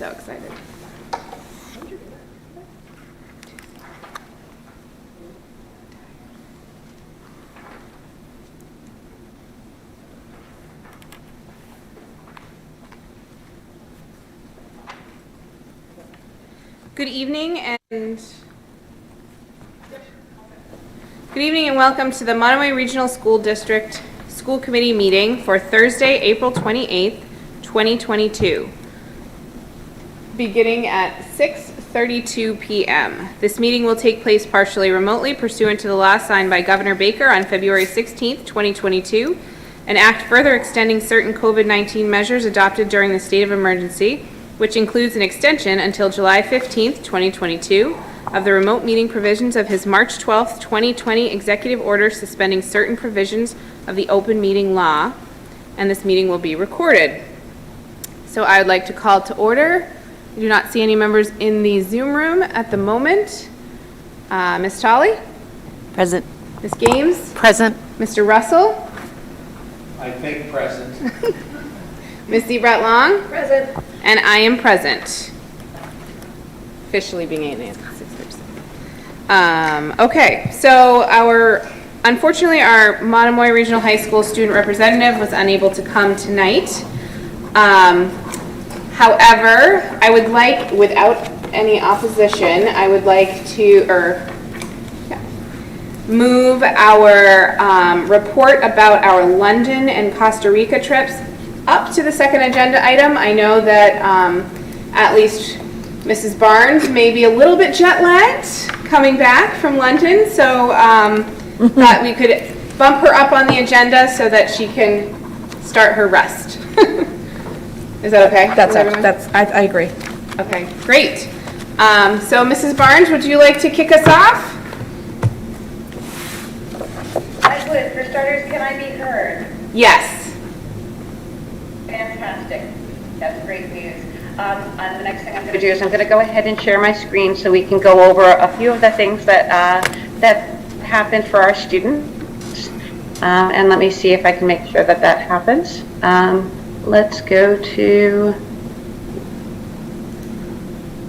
so excited. Good evening and welcome to the Monomoy Regional School District School Committee meeting for Thursday, April 28th, 2022, beginning at 6:32 p.m. This meeting will take place partially remotely pursuant to the law signed by Governor Baker on February 16th, 2022, an act further extending certain COVID-19 measures adopted during the state of emergency, which includes an extension until July 15th, 2022, of the remote meeting provisions of his March 12th, 2020 executive order suspending certain provisions of the open meeting law, and this meeting will be recorded. So I would like to call to order. I do not see any members in the Zoom room at the moment. Ms. Tolley? Present. Ms. Games? Present. Mr. Russell? I think present. Ms. Zebrat Long? Present. And I am present. Officially being 6:37. Okay, so unfortunately our Monomoy Regional High School student representative was unable to come tonight. However, I would like, without any opposition, I would like to, move our report about our London and Costa Rica trips up to the second agenda item. I know that at least Mrs. Barnes may be a little bit jet lagged coming back from London, so thought we could bump her up on the agenda so that she can start her rest. Is that okay? I agree. Okay, great. So Mrs. Barnes, would you like to kick us off? I would. For starters, can I be heard? Yes. Fantastic. That's great news. And the next thing I'm going to do is I'm going to go ahead and share my screen so we can go over a few of the things that happened for our students. And let me see if I can make sure that happens. Let's go to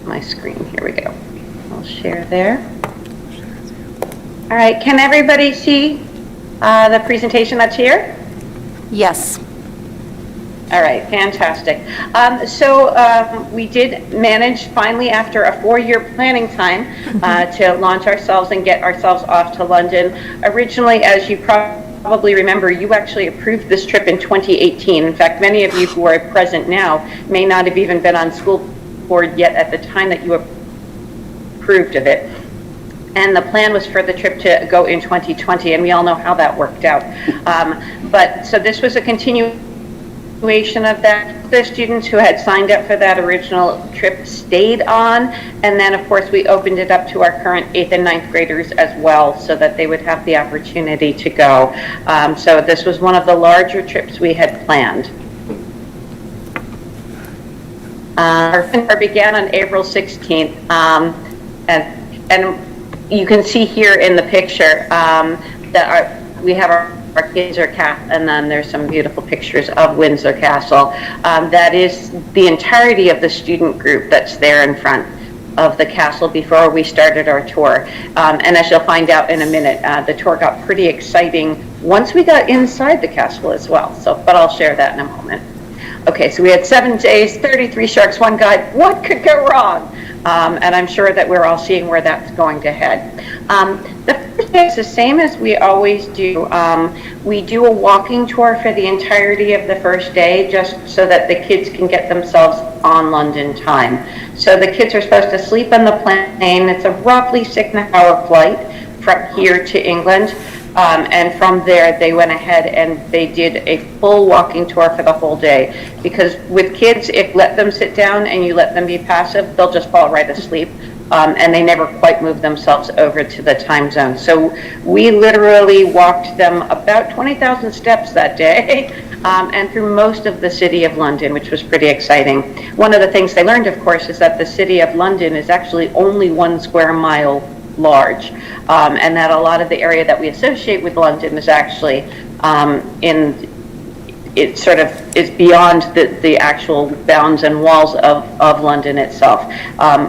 my screen. Here we go. I'll share there. All right. Can everybody see the presentation that's here? Yes. All right, fantastic. So we did manage finally, after a 4-year planning time, to launch ourselves and get ourselves off to London. Originally, as you probably remember, you actually approved this trip in 2018. In fact, many of you who are present now may not have even been on school board yet at the time that you approved of it. And the plan was for the trip to go in 2020, and we all know how that worked out. But so this was a continuation of that. The students who had signed up for that original trip stayed on, and then of course we opened it up to our current 8th and 9th graders as well, so that they would have the opportunity to go. So this was one of the larger trips we had planned. Our tour began on April 16th, and you can see here in the picture that we have our Windsor Castle, and then there's some beautiful pictures of Windsor Castle. That is the entirety of the student group that's there in front of the castle before we started our tour. And as you'll find out in a minute, the tour got pretty exciting once we got inside the castle as well. But I'll share that in a moment. Okay, so we had 7 days, 33 sharks, 1 guide. What could go wrong? And I'm sure that we're all seeing where that's going to head. The first day is the same as we always do. We do a walking tour for the entirety of the first day, just so that the kids can get themselves on London time. So the kids are supposed to sleep on the plane. It's a roughly 6.5-hour flight from here to England. And from there, they went ahead and they did a full walking tour for the whole day. Because with kids, if let them sit down and you let them be passive, they'll just fall right asleep. And they never quite move themselves over to the time zone. So we literally walked them about 20,000 steps that day, and through most of the city of London, which was pretty exciting. One of the things they learned, of course, is that the city of London is actually only 1 square mile large, and that a lot of the area that we associate with London is actually it sort of is beyond the actual bounds and walls of London itself.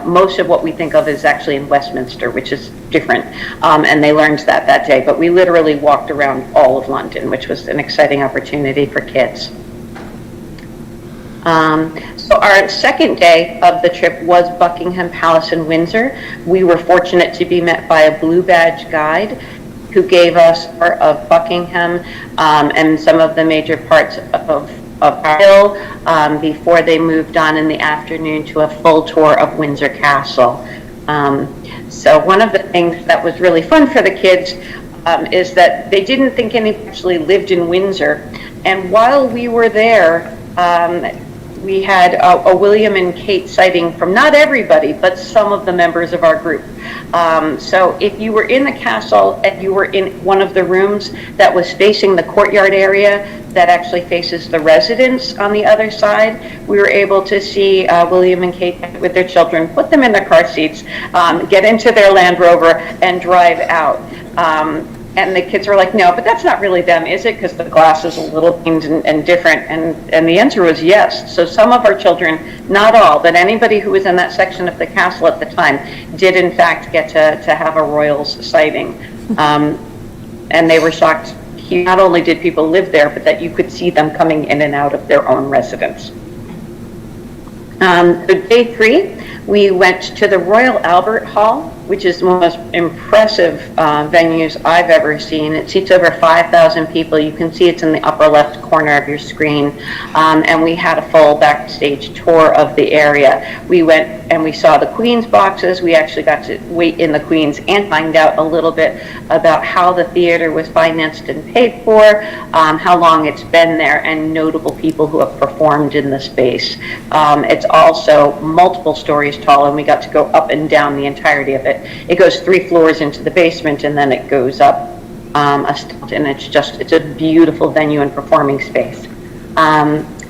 Most of what we think of is actually in Westminster, which is different, and they learned that day. But we literally walked around all of London, which was an exciting opportunity for kids. So our second day of the trip was Buckingham Palace in Windsor. We were fortunate to be met by a blue badge guide who gave us a tour of Buckingham and some of the major parts of our hill before they moved on in the afternoon to a full tour of Windsor Castle. So one of the things that was really fun for the kids is that they didn't think anyone actually lived in Windsor. And while we were there, we had a William and Kate sighting from not everybody, but some of the members of our group. So if you were in the castle and you were in one of the rooms that was facing the courtyard area that actually faces the residence on the other side, we were able to see William and Kate with their children, put them in their car seats, get into their Land Rover and drive out. And the kids were like, no, but that's not really them, is it? Because the glass is a little cleaned and different. And the answer was yes. So some of our children, not all, but anybody who was in that section of the castle at the time did in fact get to have a royals sighting. And they were shocked. Not only did people live there, but that you could see them coming in and out of their own residence. So day 3, we went to the Royal Albert Hall, which is one of the most impressive venues I've ever seen. It seats over 5,000 people. You can see it's in the upper left corner of your screen. And we had a full backstage tour of the area. We went and we saw the Queen's boxes. We actually got to wait in the Queen's and find out a little bit about how the theater was financed and paid for, how long it's been there, and notable people who have performed in the space. It's also multiple stories tall, and we got to go up and down the entirety of it. It goes 3 floors into the basement, and then it goes up a step, and it's a beautiful venue and performing space.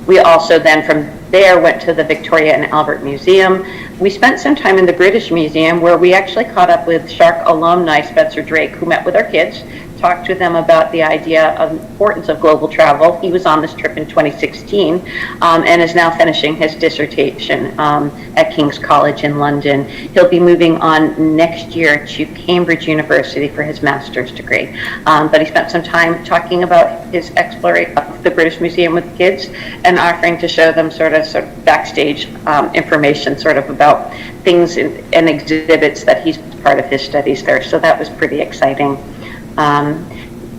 We also then from there went to the Victoria and Albert Museum. We spent some time in the British Museum, where we actually caught up with Shark alumni Spencer Drake, who met with our kids, talked to them about the idea of importance of global travel. He was on this trip in 2016 and is now finishing his dissertation at King's College in London. He'll be moving on next year to Cambridge University for his master's degree. But he spent some time talking about his exploration of the British Museum with kids and offering to show them sort of backstage information sort of about things and exhibits that he's part of his studies there. So that was pretty exciting.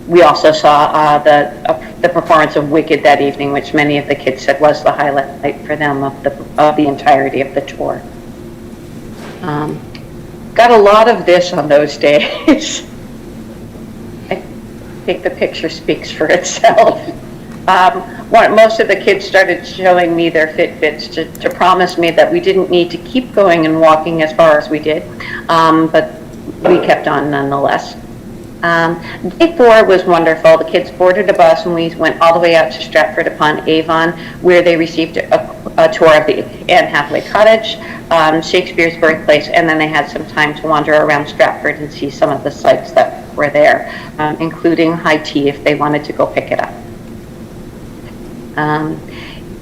We also saw the performance of Wicked that evening, which many of the kids said was the highlight for them of the entirety of the tour. Got a lot of this on those days. I think the picture speaks for itself. Most of the kids started showing me their Fitbits to promise me that we didn't need to keep going and walking as far as we did, but we kept on nonetheless. Day 4 was wonderful. The kids boarded a bus and we went all the way out to Stratford-upon-Avon, where they received a tour of the Anne Hathaway Cottage, Shakespeare's birthplace, and then they had some time to wander around Stratford and see some of the sites that were there, including high tea if they wanted to go pick it up.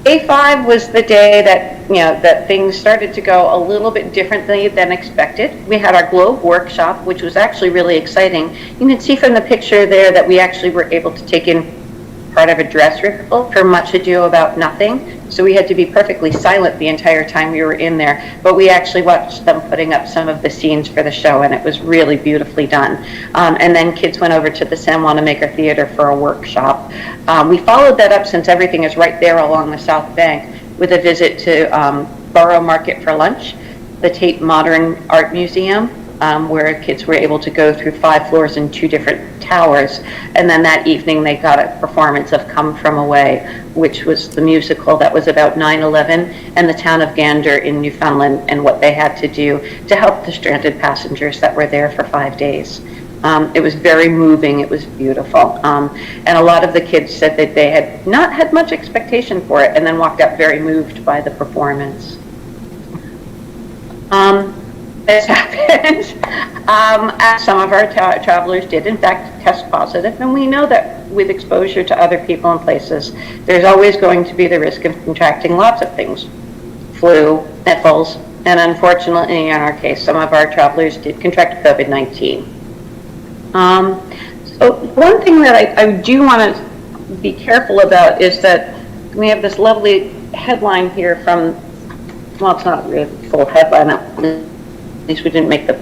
Day 5 was the day that things started to go a little bit differently than expected. We had our Globe workshop, which was actually really exciting. You can see from the picture there that we actually were able to take in part of a dress rehearsal for Much Ado About Nothing. So we had to be perfectly silent the entire time we were in there, but we actually watched them putting up some of the scenes for the show, and it was really beautifully done. And then kids went over to the San Juan Maker Theater for a workshop. We followed that up, since everything is right there along the South Bank, with a visit to Borough Market for lunch, the Tate Modern Art Museum, where kids were able to go through 5 floors and 2 different towers. And then that evening they got a performance of Come From Away, which was the musical that was about 9/11 and the town of Gander in Newfoundland and what they had to do to help the stranded passengers that were there for 5 days. It was very moving. It was beautiful. And a lot of the kids said that they had not had much expectation for it and then walked out very moved by the performance. this happened. As some of our travelers did, in fact, test positive, and we know that with exposure to other people and places, there's always going to be the risk of contracting lots of things, flu, sniffles, and unfortunately, in our case, some of our travelers did contract COVID-19. So one thing that I do want to be careful about is that we have this lovely headline here from, well, it's not really a full headline, at least we didn't make the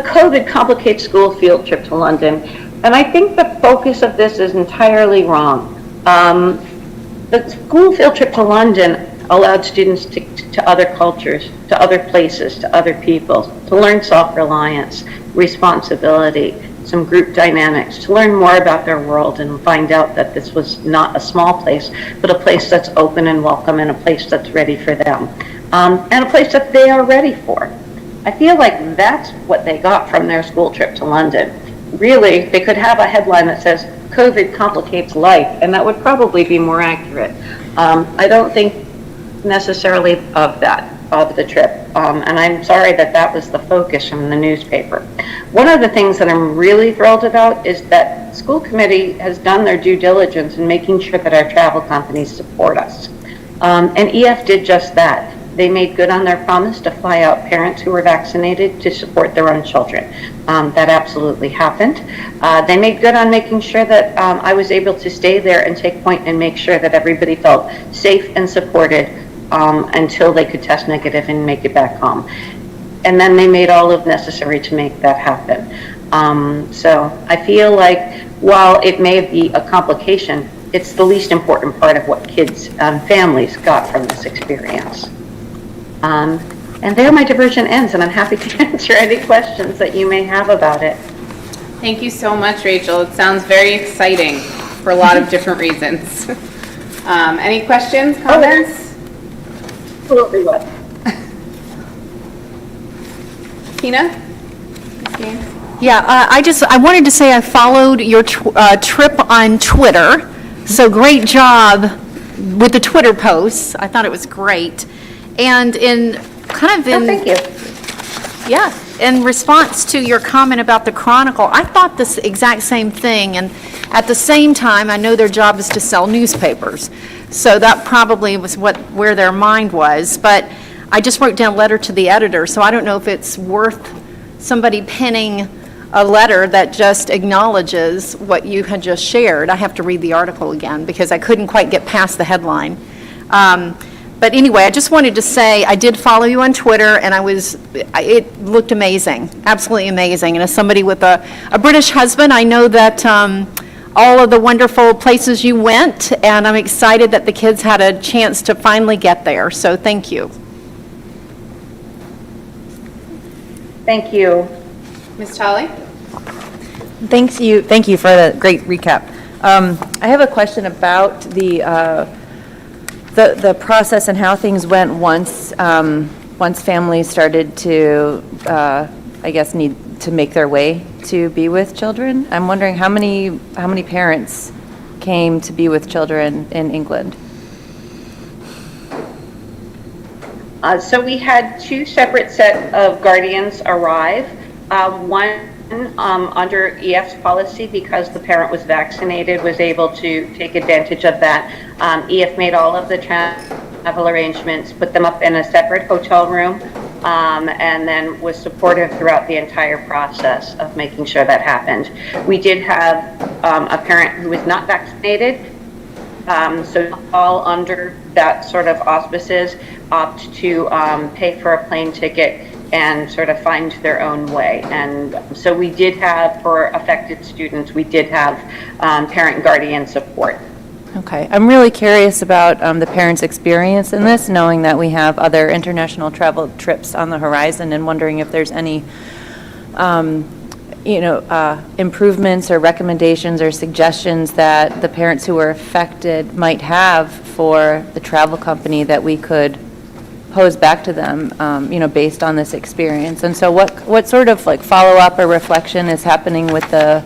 COVID complicates school field trip to London. And I think the focus of this is entirely wrong. The school field trip to London allowed students to other cultures, to other places, to other people, to learn self-reliance, responsibility, some group dynamics, to learn more about their world and find out that this was not a small place, but a place that's open and welcome and a place that's ready for them, and a place that they are ready for. I feel like that's what they got from their school trip to London. Really, they could have a headline that says, COVID complicates life, and that would probably be more accurate. I don't think necessarily of the trip, and I'm sorry that that was the focus from the newspaper. One of the things that I'm really thrilled about is that school committee has done their due diligence in making sure that our travel companies support us. And EF did just that. They made good on their promise to fly out parents who were vaccinated to support their own children. That absolutely happened. They made good on making sure that I was able to stay there and take point and make sure that everybody felt safe and supported until they could test negative and make it back home. And then they made all of necessary to make that happen. So I feel like while it may be a complication, it's the least important part of what kids and families got from this experience. And there my diversion ends, and I'm happy to answer any questions that you may have about it. Thank you so much, Rachel. It sounds very exciting for a lot of different reasons. Any questions, comments? Absolutely. Tina? Yeah, I wanted to say I followed your trip on Twitter. So great job with the Twitter posts. I thought it was great. And in Thank you. Yeah, in response to your comment about the Chronicle, I thought this exact same thing, and at the same time, I know their job is to sell newspapers, so that probably was where their mind was, but I just wrote down letter to the editor, so I don't know if it's worth somebody penning a letter that just acknowledges what you had just shared. I have to read the article again, because I couldn't quite get past the headline. But anyway, I just wanted to say, I did follow you on Twitter, and it looked amazing, absolutely amazing. And as somebody with a British husband, I know that all of the wonderful places you went, and I'm excited that the kids had a chance to finally get there. So thank you. Thank you. Ms. Tolley? Thank you for the great recap. I have a question about the process and how things went once families started to, I guess, need to make their way to be with children. I'm wondering how many parents came to be with children in England? So we had two separate set of guardians arrive. One under EF's policy, because the parent was vaccinated, was able to take advantage of that. EF made all of the travel arrangements, put them up in a separate hotel room, and then was supportive throughout the entire process of making sure that happened. We did have a parent who was not vaccinated, so all under that sort of auspices opt to pay for a plane ticket and sort of find their own way. And so we did have, for affected students, we did have parent and guardian support. Okay, I'm really curious about the parents' experience in this, knowing that we have other international travel trips on the horizon, and wondering if there's any, improvements or recommendations or suggestions that the parents who were affected might have for the travel company that we could pose back to them, based on this experience. And so what sort of follow-up or reflection is happening with the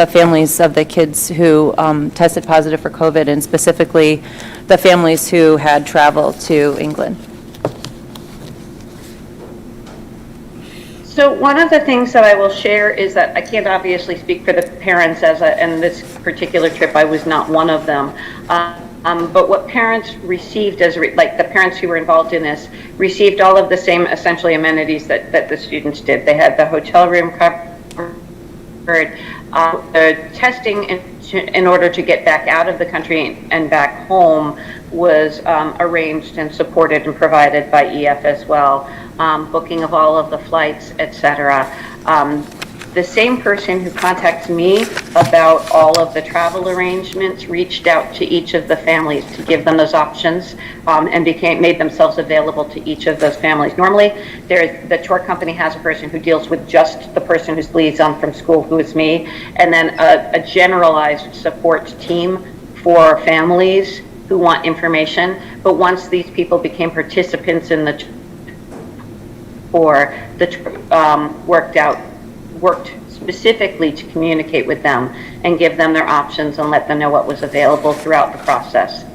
families of the kids who tested positive for COVID, and specifically the families who had traveled to England? So one of the things that I will share is that I can't obviously speak for the parents and this particular trip, I was not one of them. But what parents received like the parents who were involved in this, received all of the same essentially amenities that the students did. They had the hotel room covered, the testing in order to get back out of the country and back home was arranged and supported and provided by EF as well. Booking of all of the flights, etc. The same person who contacts me about all of the travel arrangements reached out to each of the families to give them those options and made themselves available to each of those families. Normally, the tour company has a person who deals with just the person who's liaison from school, who is me, and then a generalized support team for families who want information. But once these people became participants in the tour, worked specifically to communicate with them and give them their options and let them know what was available throughout the process.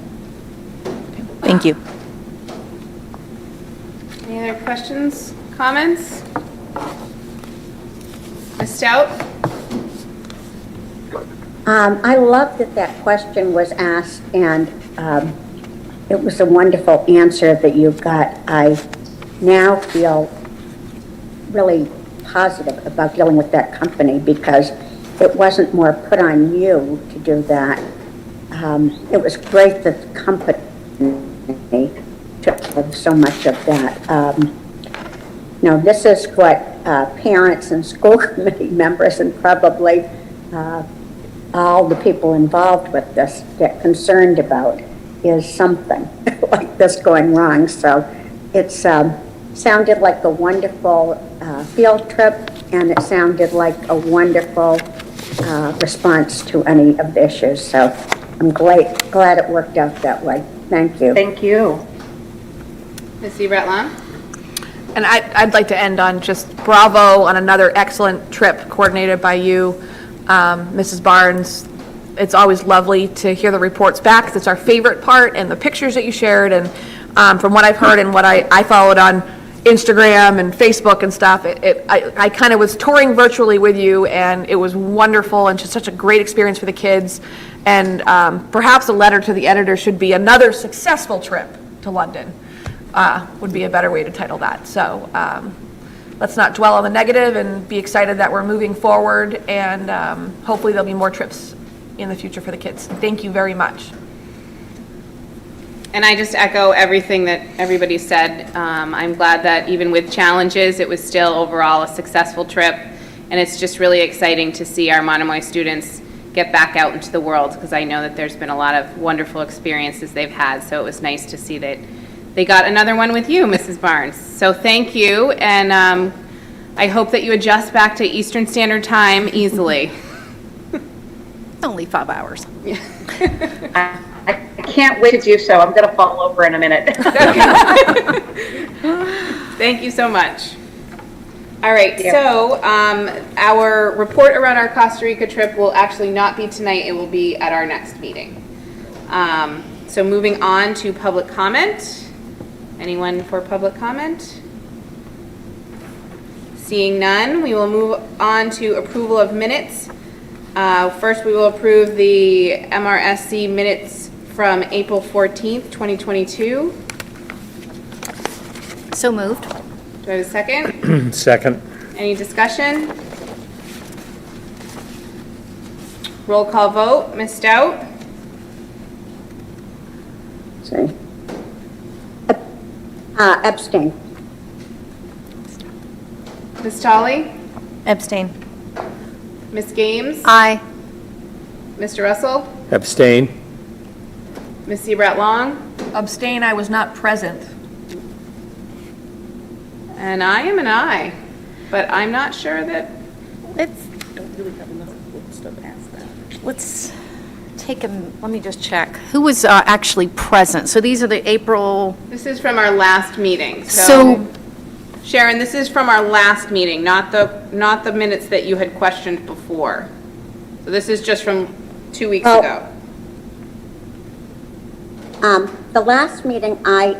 Thank you. Any other questions, comments? Ms. Stout? I love that question was asked, and it was a wonderful answer that you got. I now feel really positive about dealing with that company because it wasn't more put on you to do that. It was great that the company took so much of that. This is what parents and school committee members and probably all the people involved with this get concerned about is something like this going wrong. So it's sounded like a wonderful field trip, and it sounded like a wonderful response to any of the issues. So I'm glad it worked out that way. Thank you. Thank you. Ms. Ebrat-Long? And I'd like to end on just bravo on another excellent trip coordinated by you, Mrs. Barnes. It's always lovely to hear the reports back. That's our favorite part, and the pictures that you shared. And from what I've heard and what I followed on Instagram and Facebook and stuff, I kind of was touring virtually with you, and it was wonderful and just such a great experience for the kids. And perhaps a letter to the editor should be another successful trip to London. Would be a better way to title that. So let's not dwell on the negative and be excited that we're moving forward, and hopefully there'll be more trips in the future for the kids. Thank you very much. And I just echo everything that everybody said. I'm glad that even with challenges, it was still overall a successful trip. And it's just really exciting to see our Monomoy students get back out into the world, because I know that there's been a lot of wonderful experiences they've had. So it was nice to see that they got another one with you, Mrs. Barnes. So thank you, and I hope that you adjust back to Eastern Standard Time easily. Only 5 hours. I can't wait to do so. I'm going to fall over in a minute. Thank you so much. All right, so our report around our Costa Rica trip will actually not be tonight. It will be at our next meeting. So moving on to public comment. Anyone for public comment? Seeing none, we will move on to approval of minutes. First, we will approve the MRSC minutes from April 14th, 2022. So moved. Do I have a second? Second. Any discussion? Roll call vote. Ms. Stout? See. Abstain. Ms. Tolley? Abstain. Ms. Games? Aye. Mr. Russell? Abstain. Ms. Sebrat-Long? Abstain, I was not present. And I am an aye, but I'm not sure that, Let's take a, let me just check. Who was actually present? So these are the April, this is from our last meeting. So- Sharon, this is from our last meeting, not the minutes that you had questioned before. So this is just from 2 weeks Oh. ago. The last meeting, I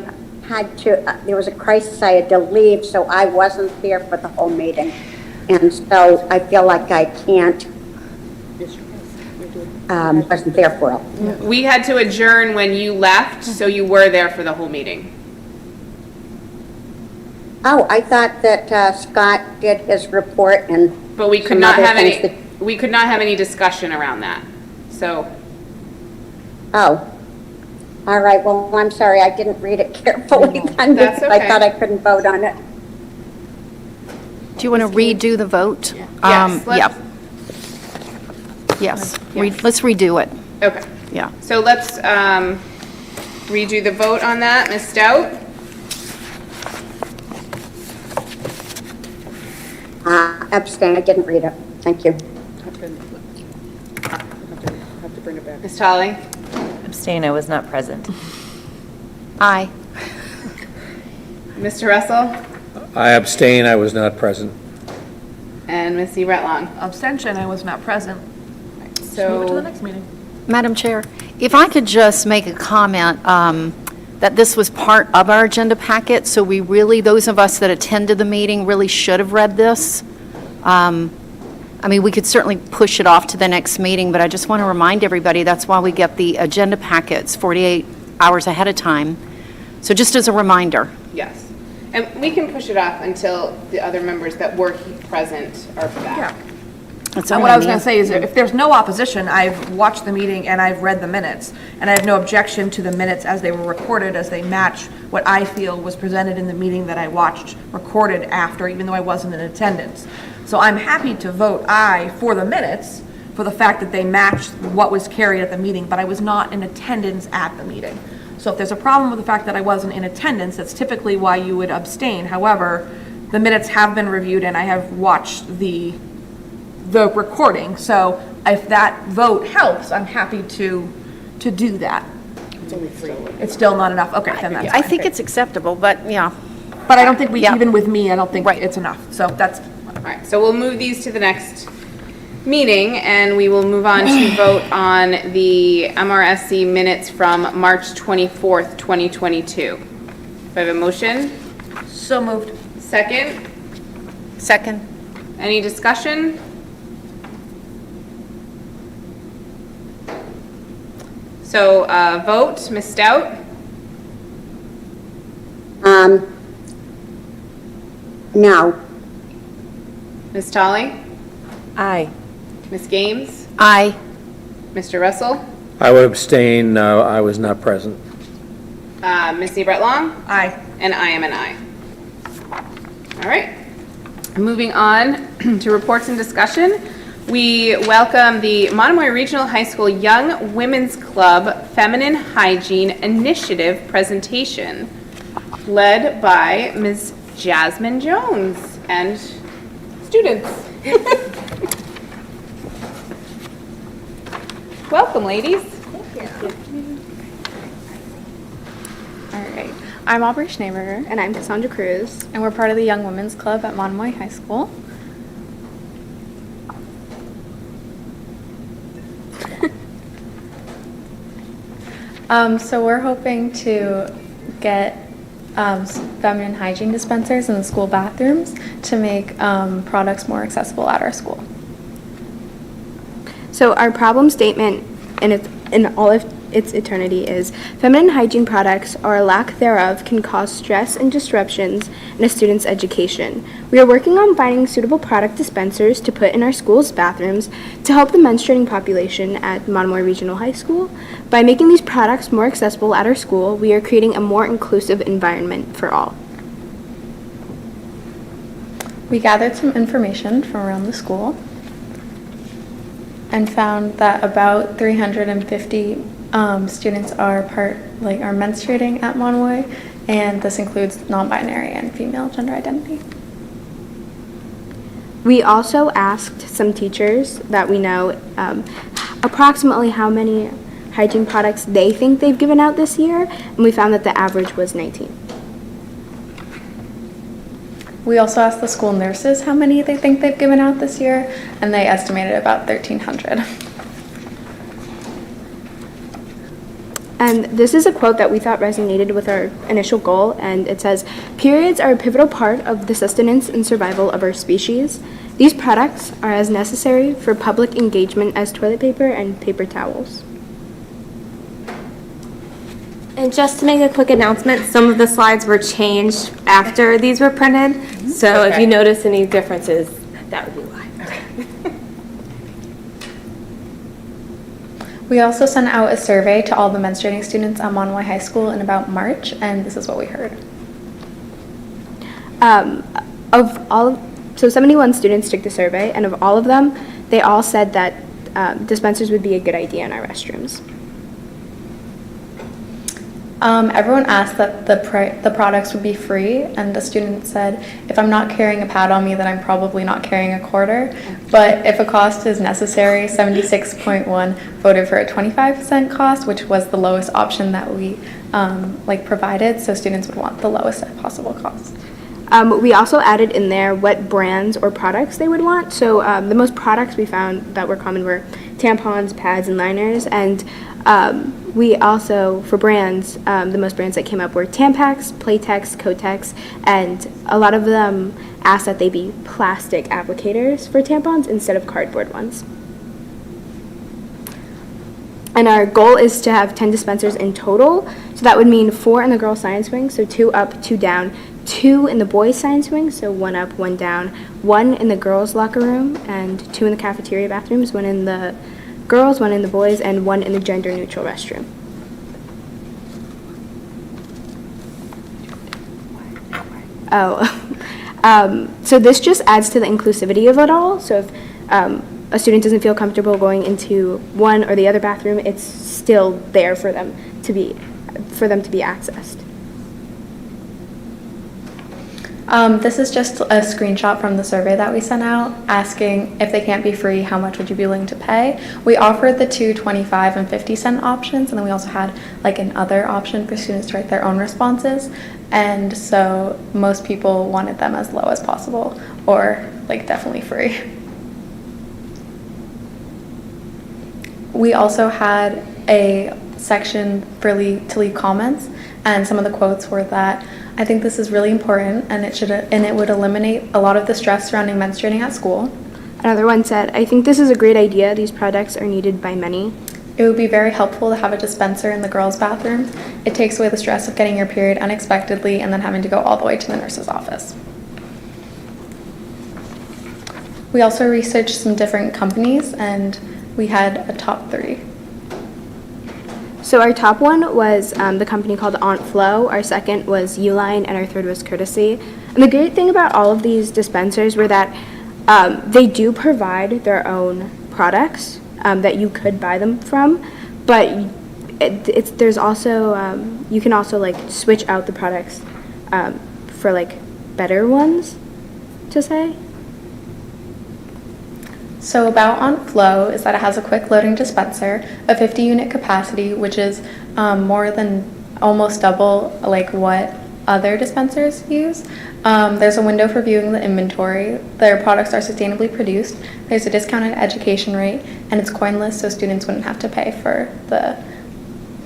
there was a crisis, I had to leave, so I wasn't there for the whole meeting. And so I feel like I wasn't there for it. We had to adjourn when you left, so you were there for the whole meeting. Oh, I thought that Scott did his report and. But we could some not other have things any, we could not have any discussion around that, so. Oh, all right, well, I'm sorry, I didn't read it carefully then, That's because I okay. thought I couldn't vote on it. Do you want to redo the vote? Yes, let's- Yep. Yes, let's redo it, Okay, yeah. so let's redo the vote on that. Ms. Stout? Abstain, I didn't read it. Thank you. Ms. Tolly? Abstain, I was not present. Aye. Mr. Russell? I abstain, I was not present. And Ms. Rettlong? Abstention, I was not present. Move it to the So, next meeting. Madam Chair, if I could just make a comment, that this was part of our agenda packet, so we really, those of us that attended the meeting really should have read this. I mean, we could certainly push it off to the next meeting, but I just want to remind everybody, that's why we get the agenda packets 48 hours ahead of time. So just as a reminder. yes. And we can push it off until the other members that were present are back. That's And all what I was mean. going to say is, if there's no opposition, I've watched the meeting and I've read the minutes, and I have no objection to the minutes as they were recorded, as they match what I feel was presented in the meeting that I watched recorded after, even though I wasn't in attendance. So I'm happy to vote aye for the minutes, for the fact that they matched what was carried at the meeting, but I was not in attendance at the meeting. So if there's a problem with the fact that I wasn't in attendance, that's typically why you would abstain. However, the minutes have been reviewed and I have watched the recording. So if that vote helps, I'm happy to do that. It's still not enough. Okay, then that's I fine. think it's acceptable, but yeah. But I don't think Yeah. even with me, I don't think Right. it's enough. So that's, All right, so we'll move these to the next meeting, and we will move on to vote on the MRSC minutes from March 24th, 2022. Do I have a motion? so moved. Second? Second. Any discussion? So, vote, Ms. Stout? No. Ms. Tolly? Aye. Ms. Games? Aye. Mr. Russell? I would abstain, I was not present. Ms. Rettlong? Aye. And I am an aye. All right. Moving on to reports and discussion. We welcome the Monomoy Regional High School Young Women's Club Feminine Hygiene Initiative presentation, led by Ms. Jasmine Jones and students. Welcome, ladies. All right. I'm Aubrey Schneeberger. And I'm Cassandra Cruz. And we're part of the Young Women's Club at Monomoy High School. So we're hoping to get feminine hygiene dispensers in the school bathrooms to make products more accessible at our school. So our problem statement in all of its eternity is feminine hygiene products or lack thereof can cause stress and disruptions in a student's education. We are working on finding suitable product dispensers to put in our school's bathrooms to help the menstruating population at Monomoy Regional High School. By making these products more accessible at our school, we are creating a more inclusive environment for all. We gathered some information from around the school and found that about 350 students are menstruating at Monomoy, and this includes non-binary and female gender identity. We also asked some teachers that we know approximately how many hygiene products they think they've given out this year, and we found that the average was 19. We also asked the school nurses how many they think they've given out this year, and they estimated about 1,300. And this is a quote that we thought resonated with our initial goal, and it says, "Periods are a pivotal part of the sustenance and survival of our species. These products are as necessary for public engagement as toilet paper and paper towels." And just to make a quick announcement, some of the slides were changed after these were printed. So if you notice any differences, that would be why. We also sent out a survey to all the menstruating students at Monomoy High School in about March, and this is what we heard. So 71 students took the survey, and of all of them, they all said that dispensers would be a good idea in our restrooms. Everyone asked that the products would be free, and the student said, if I'm not carrying a pad on me, then I'm probably not carrying a quarter. But if a cost is necessary, 76.1 voted for a 25% cost, which was the lowest option that we provided, so students would want the lowest possible cost. We also added in there what brands or products they would want. So the most products we found that were common were tampons, pads, and liners. And we also, for brands, the most brands that came up were Tampax, Playtex, Kotex, and a lot of them asked that they be plastic applicators for tampons instead of cardboard ones. And our goal is to have 10 dispensers in total. So that would mean 4 in the girls' science wing, so 2 up, 2 down, 2 in the boys' science wing, so 1 up, 1 down, 1 in the girls' locker room, and 2 in the cafeteria bathrooms, 1 in the girls, 1 in the boys, and 1 in the gender-neutral restroom. So this just adds to the inclusivity of it all. So if a student doesn't feel comfortable going into one or the other bathroom, it's still there for them to be accessed. This is just a screenshot from the survey that we sent out asking if they can't be free, how much would you be willing to pay? We offered the 2 25 and 50-cent options, and then we also had another option for students to write their own responses. And so most people wanted them as low as possible, or definitely free. We also had a section to leave comments, and some of the quotes were that, "I think this is really important, and it would eliminate a lot of the stress surrounding menstruating at school." Another one said, "I think this is a great idea. These products are needed by many." "It would be very helpful to have a dispenser in the girls' bathroom. It takes away the stress of getting your period unexpectedly and then having to go all the way to the nurse's office." We also researched some different companies, and we had a top 3. So our top one was the company called Aunt Flo, our second was Uline, and our third was Courtesy. And the great thing about all of these dispensers were that they do provide their own products that you could buy them from, but there's also you can also switch out the products for better ones, to say. So about Aunt Flo is that it has a quick loading dispenser, a 50-unit capacity, which is more than almost double what other dispensers use. There's a window for viewing the inventory. Their products are sustainably produced. There's a discounted education rate, and it's coinless, so students wouldn't have to pay for the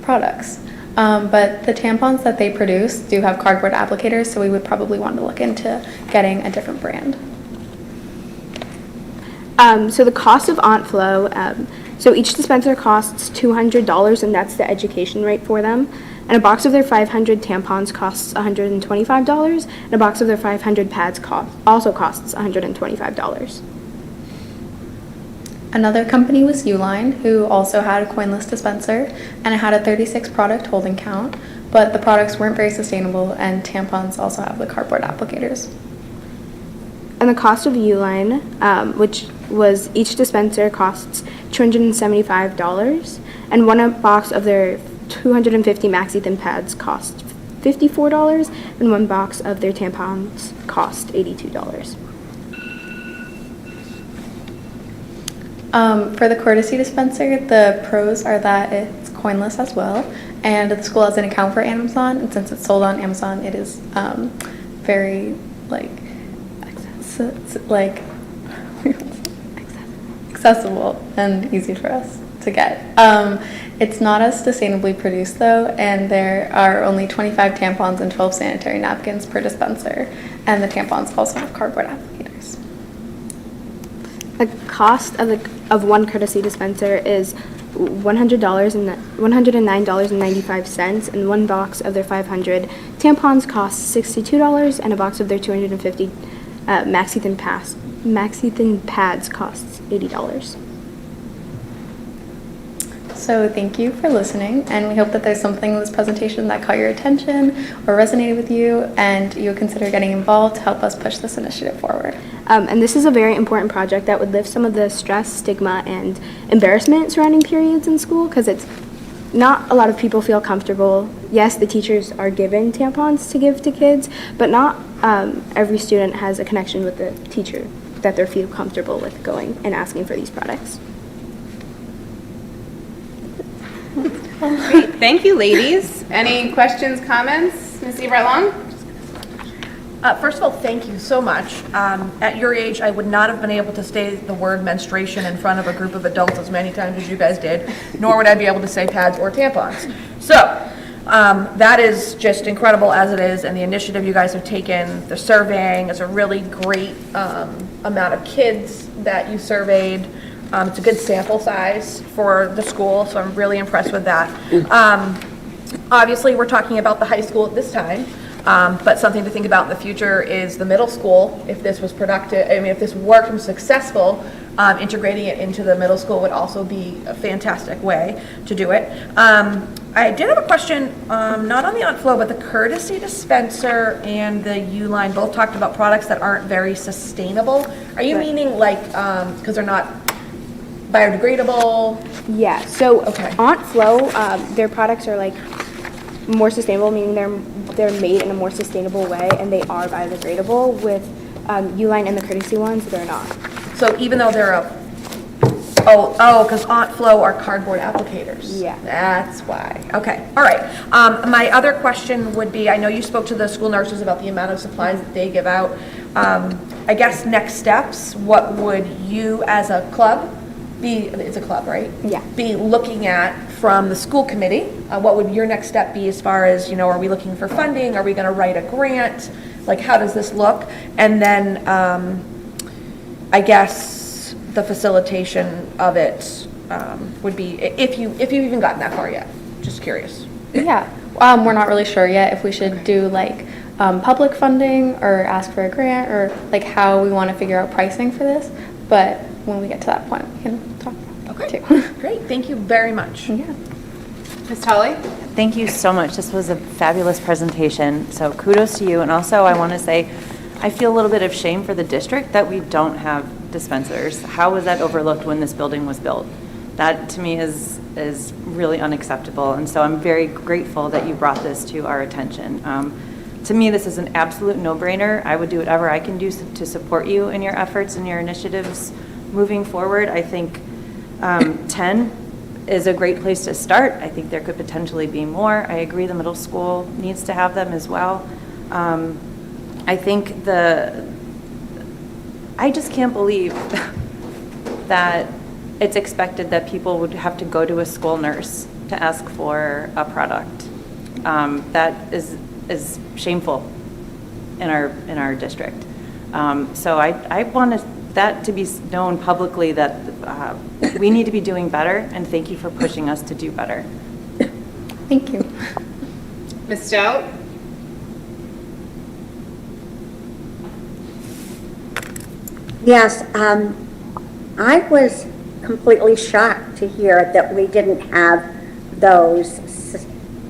products. But the tampons that they produce do have cardboard applicators, so we would probably want to look into getting a different brand. So the cost of Aunt Flo, so each dispenser costs $200, and that's the education rate for them. And a box of their 500 tampons costs $125, and a box of their 500 pads also costs $125. Another company was Uline, who also had a coinless dispenser, and it had a 36 product holding count, but the products weren't very sustainable, and tampons also have the cardboard applicators. And the cost of Uline, which was each dispenser costs $275, and one box of their 250 maxi thin pads costs $54, and one box of their tampons cost $82. For the Courtesy dispenser, the pros are that it's coinless as well, and the school has an account for Amazon, and since it's sold on Amazon, it is very accessible and easy for us to to get. It's not as sustainably produced though, and there are only 25 tampons and 12 sanitary napkins per dispenser, and the tampons also have cardboard applicators. The cost of one courtesy dispenser is $109.95, and one box of their 500 tampons costs $62, and a box of their 250 Maxi-Thin pads costs $80. So thank you for listening, and we hope that there's something in this presentation that caught your attention or resonated with you, and you would consider getting involved to help us push this initiative forward. And this is a very important project that would lift some of the stress, stigma, and embarrassment surrounding periods in school, because it's not a lot of people feel comfortable. Yes, the teachers are given tampons to give to kids, but not every student has a connection with the teacher that they feel comfortable with going and asking for these products. Great, thank you, ladies. Any questions, comments? Ms. Everett-Long? First of all, thank you so much. At your age, I would not have been able to say the word menstruation in front of a group of adults as many times as you guys did, nor would I be able to say pads or tampons. So that is just incredible as it is, and the initiative you guys have taken, the surveying is a really great amount of kids that you surveyed. It's a good sample size for the school, so I'm really impressed with that. Obviously, we're talking about the high school at this time, but something to think about in the future is the middle school. If this was productive, I mean, if this worked and was successful, integrating it into the middle school would also be a fantastic way to do it. I did have a question, not on the Outflow, but the courtesy dispenser and the U-line both talked about products that aren't very sustainable. Are you meaning like, because they're not biodegradable? Yeah, so Okay. Aunt Flo, their products are like more sustainable, meaning they're made in a more sustainable way, and they are biodegradable. With U-line and the courtesy ones, they're not. So even though they're because Aunt Flo are cardboard applicators. Yeah. That's why. Okay, all right. My other question would be, I know you spoke to the school nurses about the amount of supplies that they give out. I guess next steps, what would you as a club it's a club, right? Yeah. Be looking at from the school committee? What would your next step be as far as, are we looking for funding? Are we going to write a grant? Like, how does this look? And then, I guess the facilitation of it would be, if you've even gotten that far yet. Just curious. Yeah, we're not really sure yet if we should do like public funding or ask for a grant, or like how we want to figure out pricing for this, but when we get to that point, we can talk about it too. Great, thank you very much. Yeah. Ms. Tully? Thank you so much. This was a fabulous presentation, so kudos to you. And also, I want to say, I feel a little bit of shame for the district that we don't have dispensers. How was that overlooked when this building was built? That, to me, is really unacceptable, and so I'm very grateful that you brought this to our attention. To me, this is an absolute no-brainer. I would do whatever I can do to support you in your efforts and your initiatives moving forward. I think 10 is a great place to start. I think there could potentially be more. I agree the middle school needs to have them as well. I think I just can't believe that it's expected that people would have to go to a school nurse to ask for a product. That is shameful in our district. So I want that to be known publicly that we need to be doing better, and thank you for pushing us to do better. Thank you. Ms. Stout? Yes, I was completely shocked to hear that we didn't have those.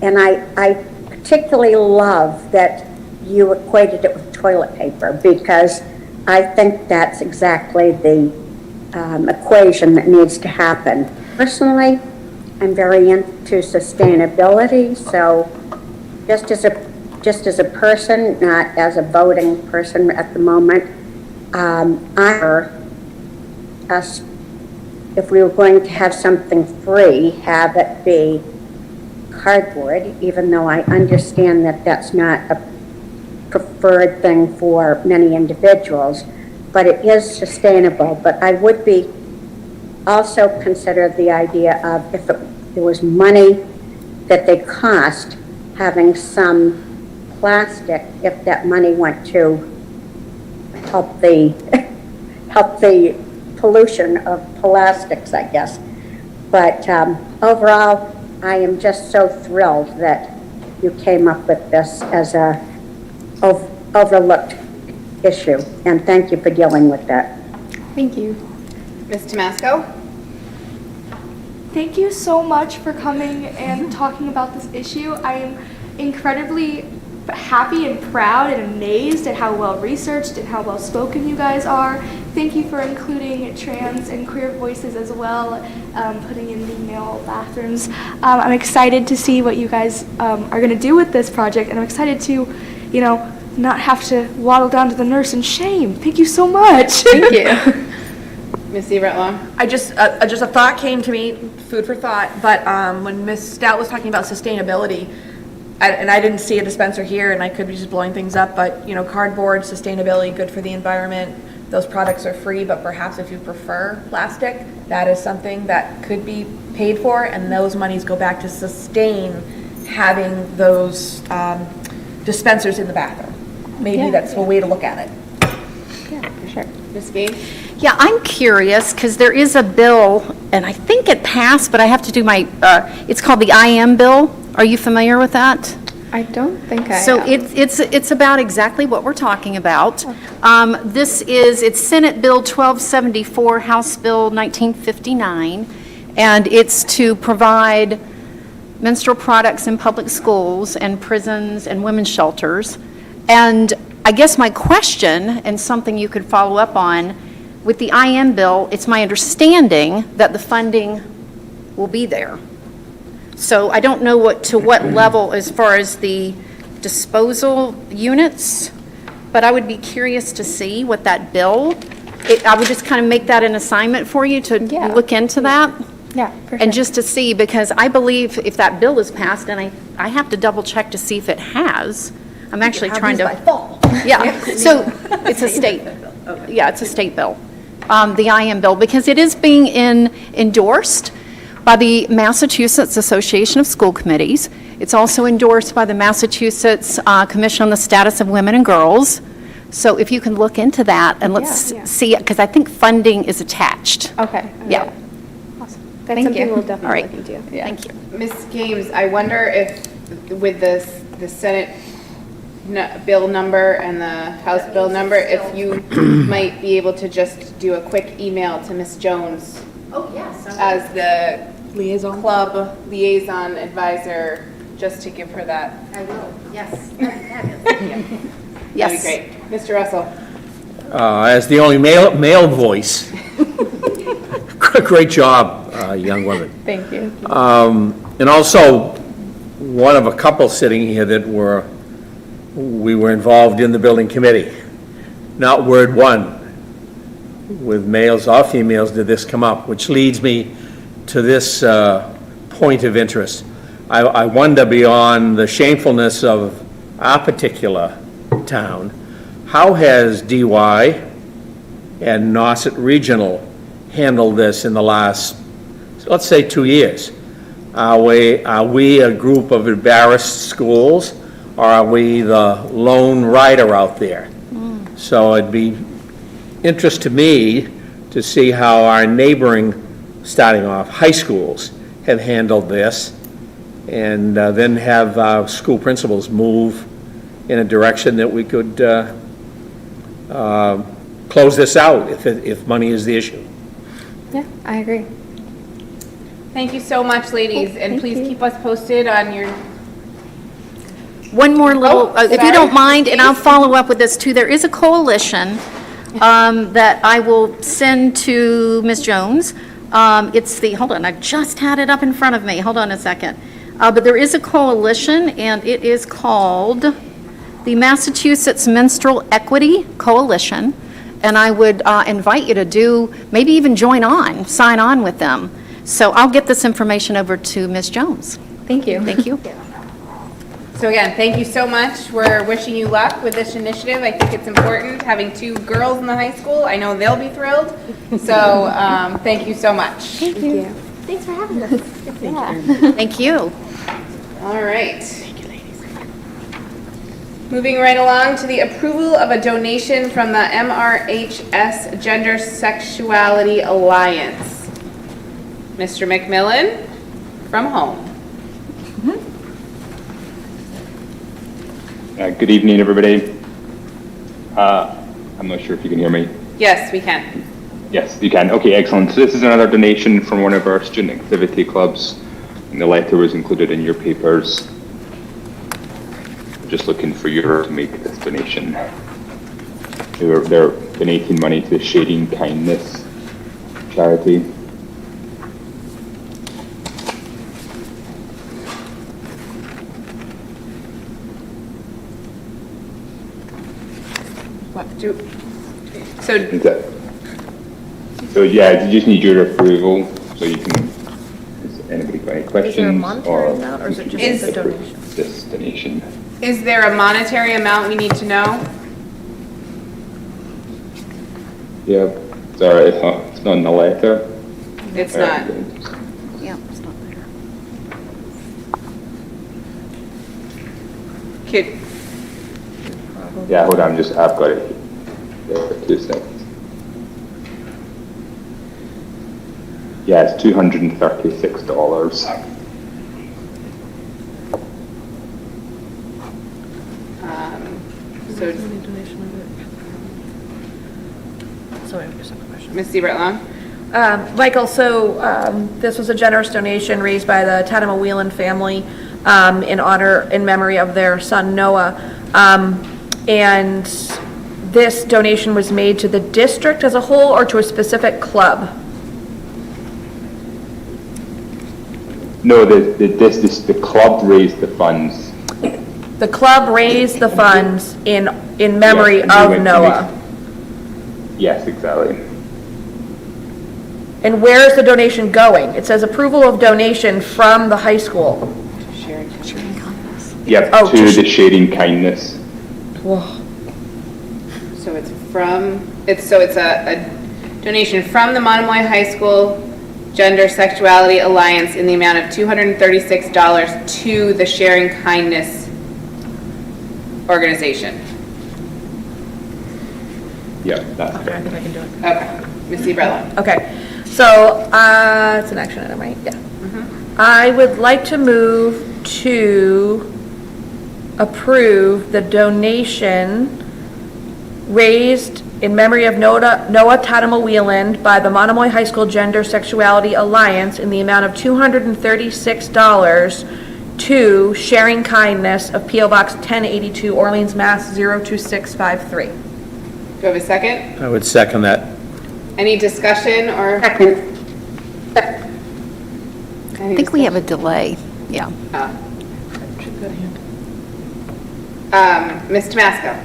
And I particularly love that you equated it with toilet paper, because I think that's exactly the equation that needs to happen. Personally, I'm very into sustainability, so just as a person, not as a voting person at the moment, if we were going to have something free, have it be cardboard, even though I understand that that's not a preferred thing for many individuals, but it is sustainable. But I would be also consider the idea of if there was money that they cost, having some plastic, if that money went to help the pollution of plastics, I guess. But overall, I am just so thrilled that you came up with this as a overlooked issue, and thank you for dealing with that. Thank you. Ms. Tomasco? Thank you so much for coming and talking about this issue. I am incredibly happy and proud and amazed at how well researched and how well spoken you guys are. Thank you for including trans and queer voices as well, putting in the male bathrooms. I'm excited to see what you guys are going to do with this project, and I'm excited to, not have to waddle down to the nurse in shame. Thank you so much. Thank you. Ms. Everett-Long? Just a thought came to me, food for thought, but when Ms. Stout was talking about sustainability, and I didn't see a dispenser here, and I could be just blowing things up, but, cardboard, sustainability, good for the environment. Those products are free, but perhaps if you prefer plastic, that is something that could be paid for, and those monies go back to sustain having those dispensers in the bathroom. Maybe that's a way to look at it. Yeah, for sure. Ms. Gaines? Yeah, I'm curious, because there is a bill, and I think it passed, but I have to do my, it's called the IM bill. Are you familiar with that? I don't think I So am. it's about exactly what we're talking about. It's Senate Bill 1274, House Bill 1959, and it's to provide menstrual products in public schools and prisons and women's shelters. And I guess my question, and something you could follow up on, with the IM bill, it's my understanding that the funding will be there. So I don't know what level as far as the disposal units, but I would be curious to see what that bill, I would just kind of make that an assignment for you to look into that. Yeah, for sure. And just to see, because I believe if that bill is passed, and I have to double check to see if it has. I'm actually trying to. By fall. Yeah, so it's a state, it's a state bill, the IM bill, because it is being endorsed by the Massachusetts Association of School Committees. It's also endorsed by the Massachusetts Commission on the Status of Women and Girls. So if you can look into that, and let's see, because I think funding is attached. Okay. Yeah. Awesome. That's Thank something you. we'll definitely All right. look into. Thank you. Ms. Gaines, I wonder if with the Senate bill number and the House bill number, if you might be able to just do a quick email to Ms. Jones. Oh, yes. As the Liaison. club liaison advisor, just to give her that. I will, yes. That'd be great. Mr. Russell? As the only male voice, great job, young woman. Thank you. And also, one of a couple sitting here that we were involved in the building committee. Not word one with males or females did this come up, which leads me to this point of interest. I wonder, beyond the shamefulness of our particular town, how has DY and Nauset Regional handled this in the last, let's say, 2 years? Are we a group of embarrassed schools, or are we the lone rider out there? So it'd be interest to me to see how our neighboring, starting off, high schools have handled this, and then have school principals move in a direction that we could close this out if money is the issue. Yeah, I agree. Thank you so much, ladies, and please keep us posted on your. One more little, if you sorry. don't mind, and I'll follow up with this too. There is a coalition that I will send to Ms. Jones. Hold on, I just had it up in front of me. Hold on a second. But there is a coalition, and it is called the Massachusetts Minstrel Equity Coalition. And I would invite you to maybe even sign on with them. So I'll get this information over to Ms. Jones. Thank you. Thank you. So again, thank you so much. We're wishing you luck with this initiative. I think it's important, having 2 girls in the high school. I know they'll be thrilled. So thank you so much. Thank you. Thanks for having us. Yeah. Thank you. All right. Moving right along to the approval of a donation from the Mrhs Gender Sexuality Alliance. Mr. McMillan from home. Good evening, everybody. I'm not sure if you can hear me. Yes, we can. Yes, you can. Okay, excellent. So this is another donation from one of our student activity clubs, and the letter was included in your papers. Just looking for you to make this donation. They're donating money to the Sharing Kindness charity. So yeah, you just need your approval, so you can, has anybody got any questions? Is there a monetary amount, or is it just the donation? This donation. Is there a monetary amount we need to know? Yeah, sorry, it's not in the letter. It's not. Yeah, it's not there. Kid, Yeah, hold on, I've got it here for 2 seconds. Yeah, it's $236. so Donation of it. Sorry, your second question. Ms. Seibert-Long? Michael, so this was a generous donation raised by the Tadema Whelan family in memory of their son Noah. And this donation was made to the district as a whole or to a specific club? No, the club raised the funds. The club raised the funds in memory Yes, and of we went to Noah. Yes, exactly. And where is the donation going? It says approval of donation from the high school. Yep, Oh, to to the Sharing Kindness. So it's from, it's a donation from the Monomoy High School Gender Sexuality Alliance in the amount of $236 to the Sharing Kindness organization. Yep, that's Okay, I correct. think I can do it. Okay, Ms. Seibert-Long. Okay, so it's an action item, right? Yeah. I would like to move to approve the donation raised in memory of Noah Tadema Whelan by the Monomoy High School Gender Sexuality Alliance in the amount of $236 to Sharing Kindness of P.O. Box 1082, Orleans, Mass. 02653. Do you have a second? I would second that. Any discussion or? Second. I think we have a delay, yeah. Ms. Tomasco.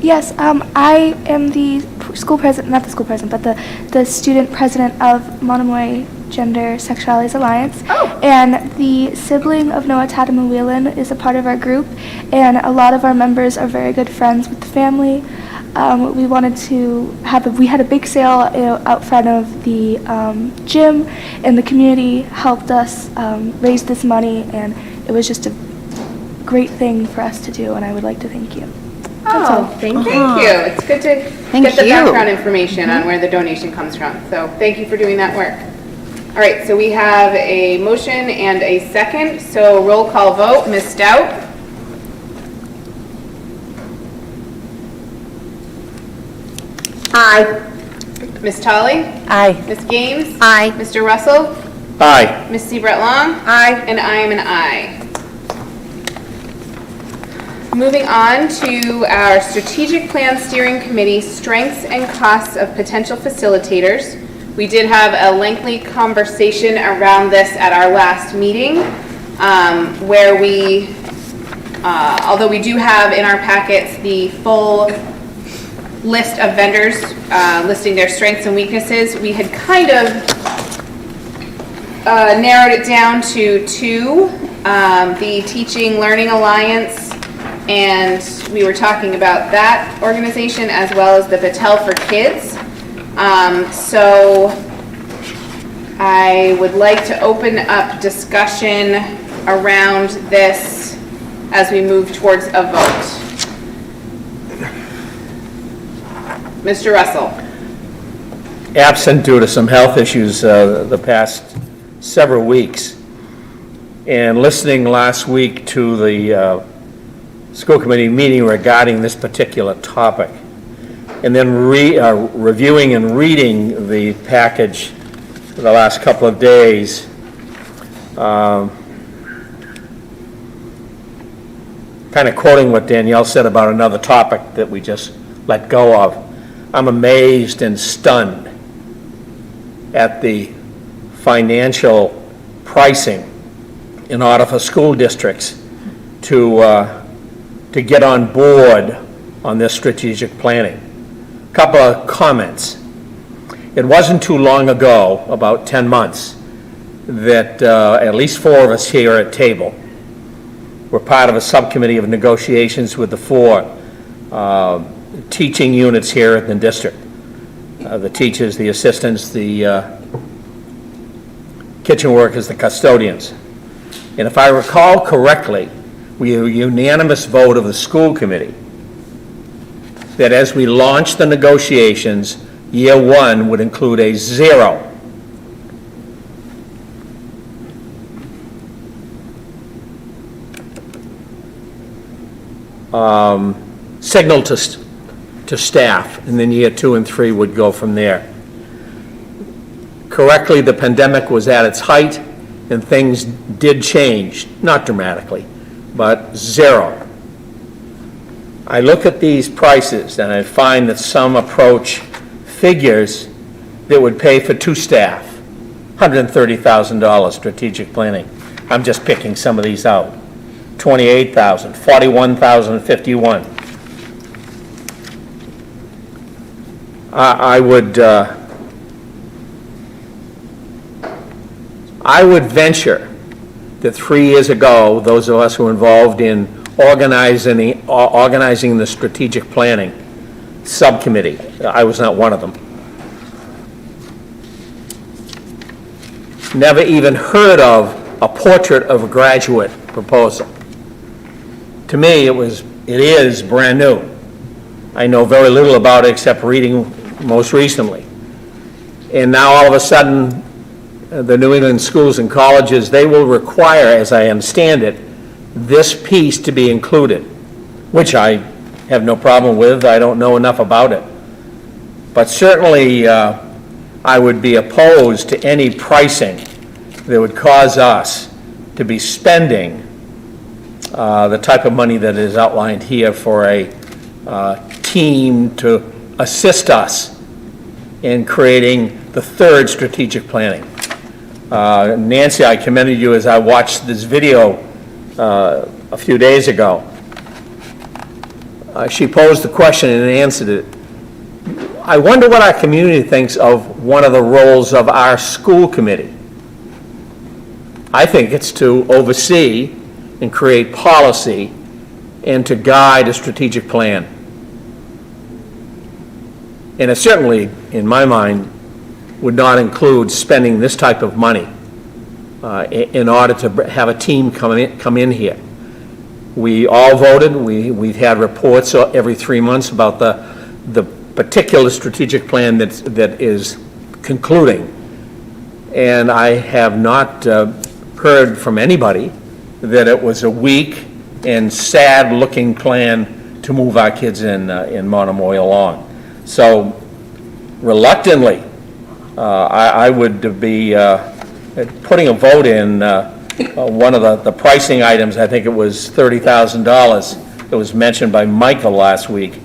Yes, I am the school president, not the school president, but the student president of Monomoy Gender Sexualities Alliance. Oh. And the sibling of Noah Tadema Whelan is a part of our group, and a lot of our members are very good friends with the family. We wanted to we had a big sale out front of the gym, and the community helped us raise this money, and it was just a great thing for us to do, and I would like to thank you. Oh, thank you. It's good to get the background information on where the donation comes from. So thank you for doing that work. All right, so we have a motion and a second. So roll call vote. Ms. Stout? Aye. Ms. Tolley? Aye. Ms. Gaines? Aye. Mr. Russell? Aye. Ms. Seibert-Long? Aye. And I am an aye. Moving on to our Strategic Plan Steering Committee, Strengths and Costs of Potential Facilitators. We did have a lengthy conversation around this at our last meeting, where we, although we do have in our packets the full list of vendors listing their strengths and weaknesses, we had kind of narrowed it down to two the Teaching Learning Alliance, and we were talking about that organization as well as the Battelle for Kids. So I would like to open up discussion around this as we move towards a vote. Mr. Russell. Absent due to some health issues the past several weeks, and listening last week to the school committee meeting regarding this particular topic, and then reviewing and reading the package for the last couple of days, kind of quoting what Danielle said about another topic that we just let go of. I'm amazed and stunned at the financial pricing in order for school districts to get on board on this strategic planning. Couple of comments. It wasn't too long ago, about 10 months, that at least 4 of us here at table were part of a subcommittee of negotiations with the 4 teaching units here in the district. The teachers, the assistants, the kitchen workers, the custodians. And if I recall correctly, we had a unanimous vote of the school committee that as we launched the negotiations, year 1 would include a 0. Signal to staff, and then year 2 and 3 would go from there. Correctly, the pandemic was at its height, and things did change, not dramatically, but 0. I look at these prices, and I find that some approach figures that would pay for 2 staff, $130,000 strategic planning. I'm just picking some of these out. $28,000, $41,051. I would venture that 3 years ago, those of us who were involved in organizing the strategic planning subcommittee, I was not one of them, never even heard of a portrait of a graduate proposal. To me, it is brand new. I know very little about it except reading most recently. And now all of a sudden, the New England schools and colleges, they will require, as I understand it, this piece to be included, which I have no problem with. I don't know enough about it. But certainly, I would be opposed to any pricing that would cause us to be spending the type of money that is outlined here for a team to assist us in creating the 3rd strategic planning. Nancy, I commended you as I watched this video a few days ago. She posed the question and answered it. I wonder what our community thinks of one of the roles of our school committee. I think it's to oversee and create policy and to guide a strategic plan. And it certainly, in my mind, would not include spending this type of money in order to have a team come in here. We all voted. We've had reports every 3 months about the particular strategic plan that is concluding. And I have not heard from anybody that it was a weak and sad-looking plan to move our kids in Monomoy along. So, reluctantly, I would be putting a vote in one of the pricing items. I think it was $30,000. It was mentioned by Michael last week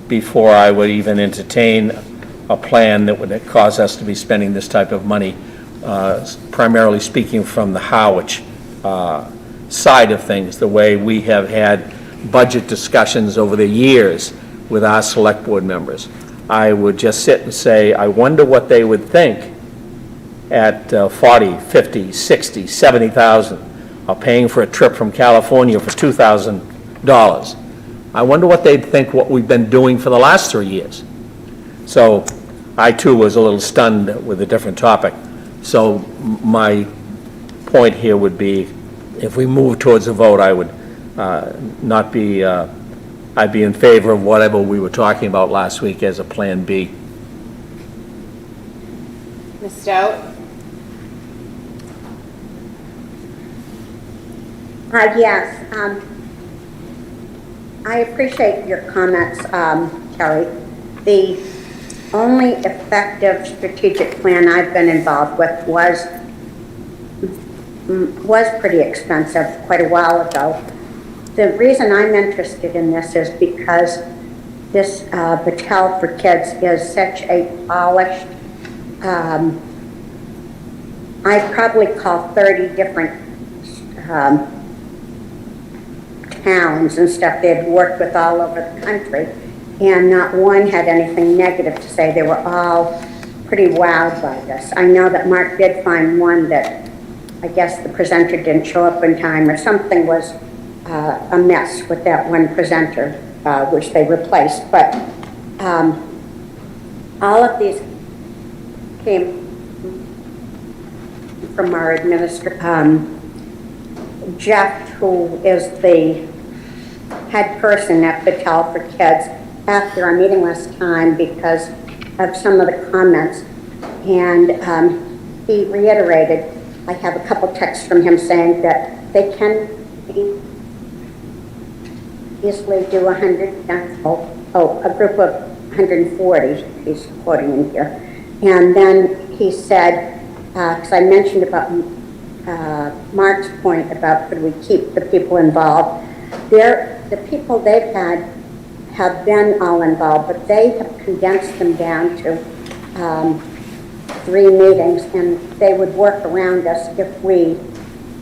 before I would even entertain a plan that would cause us to be spending this type of money, primarily speaking from the Harwich side of things, the way we have had budget discussions over the years with our select board members. I would just sit and say, I wonder what they would think at 40, 50, 60, 70,000. are paying for a trip from California for $2,000. I wonder what they'd think what we've been doing for the last 3 years. So I too was a little stunned with a different topic. So my point here would be, if we move towards a vote, I would not be, I'd be in favor of whatever we were talking about last week as a Plan B. Ms. Stout? Yes, I appreciate your comments, Terry. The only effective strategic plan I've been involved with was pretty expensive quite a while ago. The reason I'm interested in this is because this Battelle for Kids is such a polished, I probably call 30 different towns and stuff they'd worked with all over the country, and not one had anything negative to say. They were all pretty wowed by this. I know that Mark did find one that I guess the presenter didn't show up in time or something was amiss with that one presenter, which they replaced. But all of these came from our administrator, Jeff, who is the head person at Battelle for Kids, after our meeting last time because of some of the comments. And he reiterated, I have a couple texts from him saying that they can easily do 100, a group of 140, he's quoting in here. And then he said, because I mentioned about Mark's point about could we keep the people involved. The people they've had have been all involved, but they have condensed them down to 3 meetings, and they would work around us if we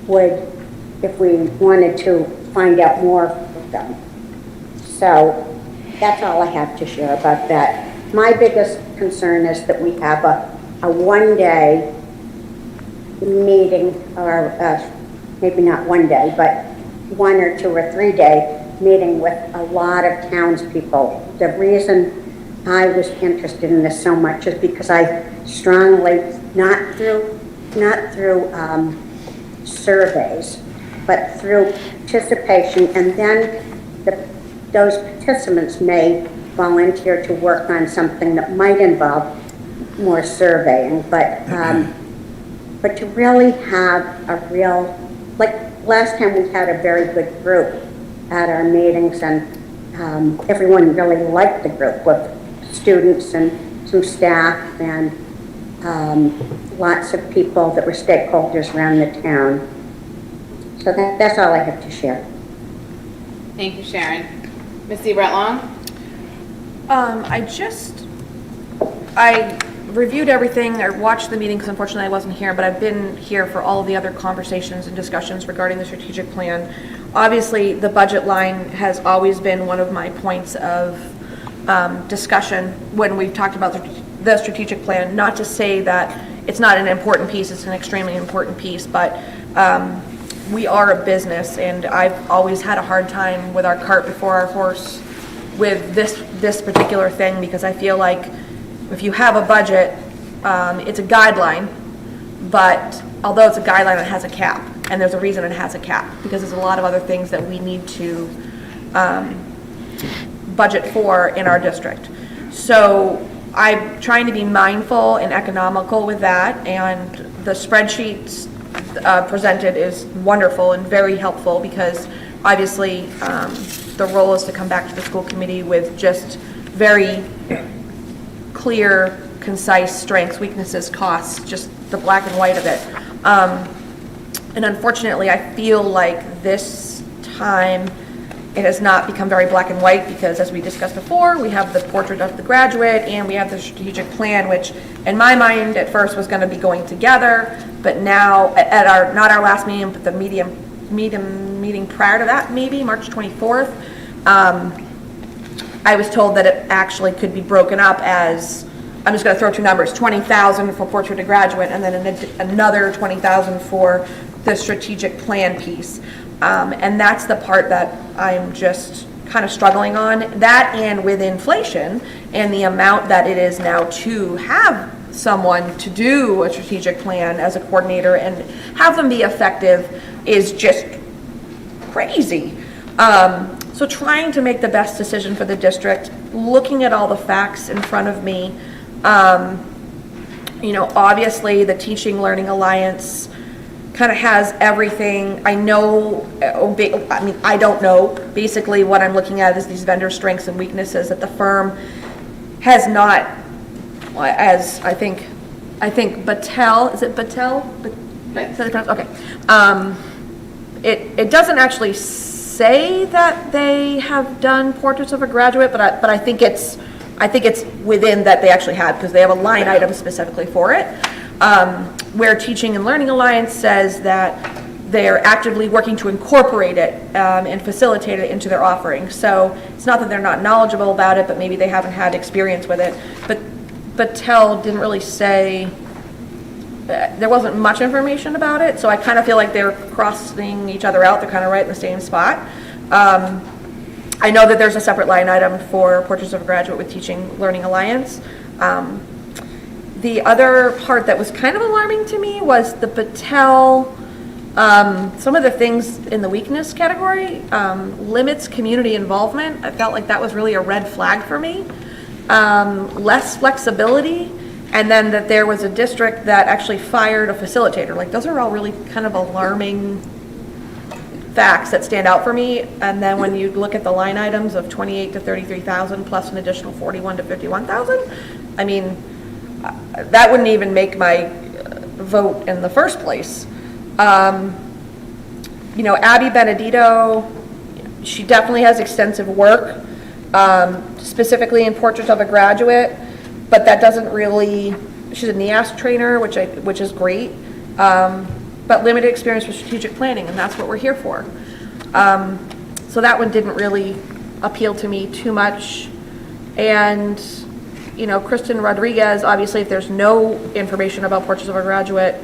wanted to find out more from them. So that's all I have to share about that. My biggest concern is that we have a one-day meeting, or maybe not one day, but 1 or 2 or 3 day meeting with a lot of townspeople. The reason I was interested in this so much is because I strongly, not through surveys, but through participation, and then those participants may volunteer to work on something that might involve more surveying, but to really have a real, like last time we had a very good group at our meetings, and everyone really liked the group with students and some staff and lots of people that were stakeholders around the town. So that's all I have to share. Thank you, Sharon. Ms. Seabrett-Long? I reviewed everything. I watched the meeting because unfortunately I wasn't here, but I've been here for all of the other conversations and discussions regarding the strategic plan. Obviously, the budget line has always been one of my points of discussion when we've talked about the strategic plan. Not to say that it's not an important piece, it's an extremely important piece, but we are a business, and I've always had a hard time with our cart before our horse with this particular thing, because I feel like if you have a budget, it's a guideline, but although it's a guideline, it has a cap, and there's a reason it has a cap, because there's a lot of other things that we need to budget for in our district. So I'm trying to be mindful and economical with that, and the spreadsheets presented is wonderful and very helpful, because obviously the role is to come back to the school committee with just very clear, concise strengths, weaknesses, costs, just the black and white of it. And unfortunately, I feel like this time it has not become very black and white, because as we discussed before, we have the portrait of the graduate and we have the strategic plan, which in my mind at first was going to be going together, but now at our, not our last meeting, but the meeting prior to that, maybe March 24th, I was told that it actually could be broken up as, I'm just going to throw 2 numbers, 20,000 for portrait of graduate, and then another 20,000 for the strategic plan piece. And that's the part that I'm just kind of struggling on. That, and with inflation and the amount that it is now to have someone to do a strategic plan as a coordinator and have them be effective is just crazy. So trying to make the best decision for the district, looking at all the facts in front of me. You know, obviously the Teaching Learning Alliance kind of has everything. I know, I mean, I don't know. Basically what I'm looking at is these vendor strengths and weaknesses that the firm has not, as I think Battelle, is it Battelle? Okay. It doesn't actually say that they have done Portraits of a Graduate, but I think it's within that they actually had, because they have a line item specifically for it. Where Teaching and Learning Alliance says that they're actively working to incorporate it and facilitate it into their offering. So it's not that they're not knowledgeable about it, but maybe they haven't had experience with it. But Battelle didn't really say, there wasn't much information about it, so I kind of feel like they're crossing each other out. They're kind of right in the same spot. I know that there's a separate line item for Portraits of a Graduate with Teaching Learning Alliance. The other part that was kind of alarming to me was the Battelle, some of the things in the weakness category, limits community involvement. I felt like that was really a red flag for me. Less flexibility, and then that there was a district that actually fired a facilitator. Like, those are all really kind of alarming facts that stand out for me. And then when you look at the line items of 28 to 33,000 plus an additional 41 to 51,000, I mean, that wouldn't even make my vote in the first place. You know, Abby Benedito, she definitely has extensive work, specifically in Portraits of a Graduate, but that doesn't really, she's a NEAS trainer, which is great, but limited experience with strategic planning, and that's what we're here for. So that one didn't really appeal to me too much. And you know, Kristen Rodriguez, obviously, if there's no information about Portraits of a Graduate,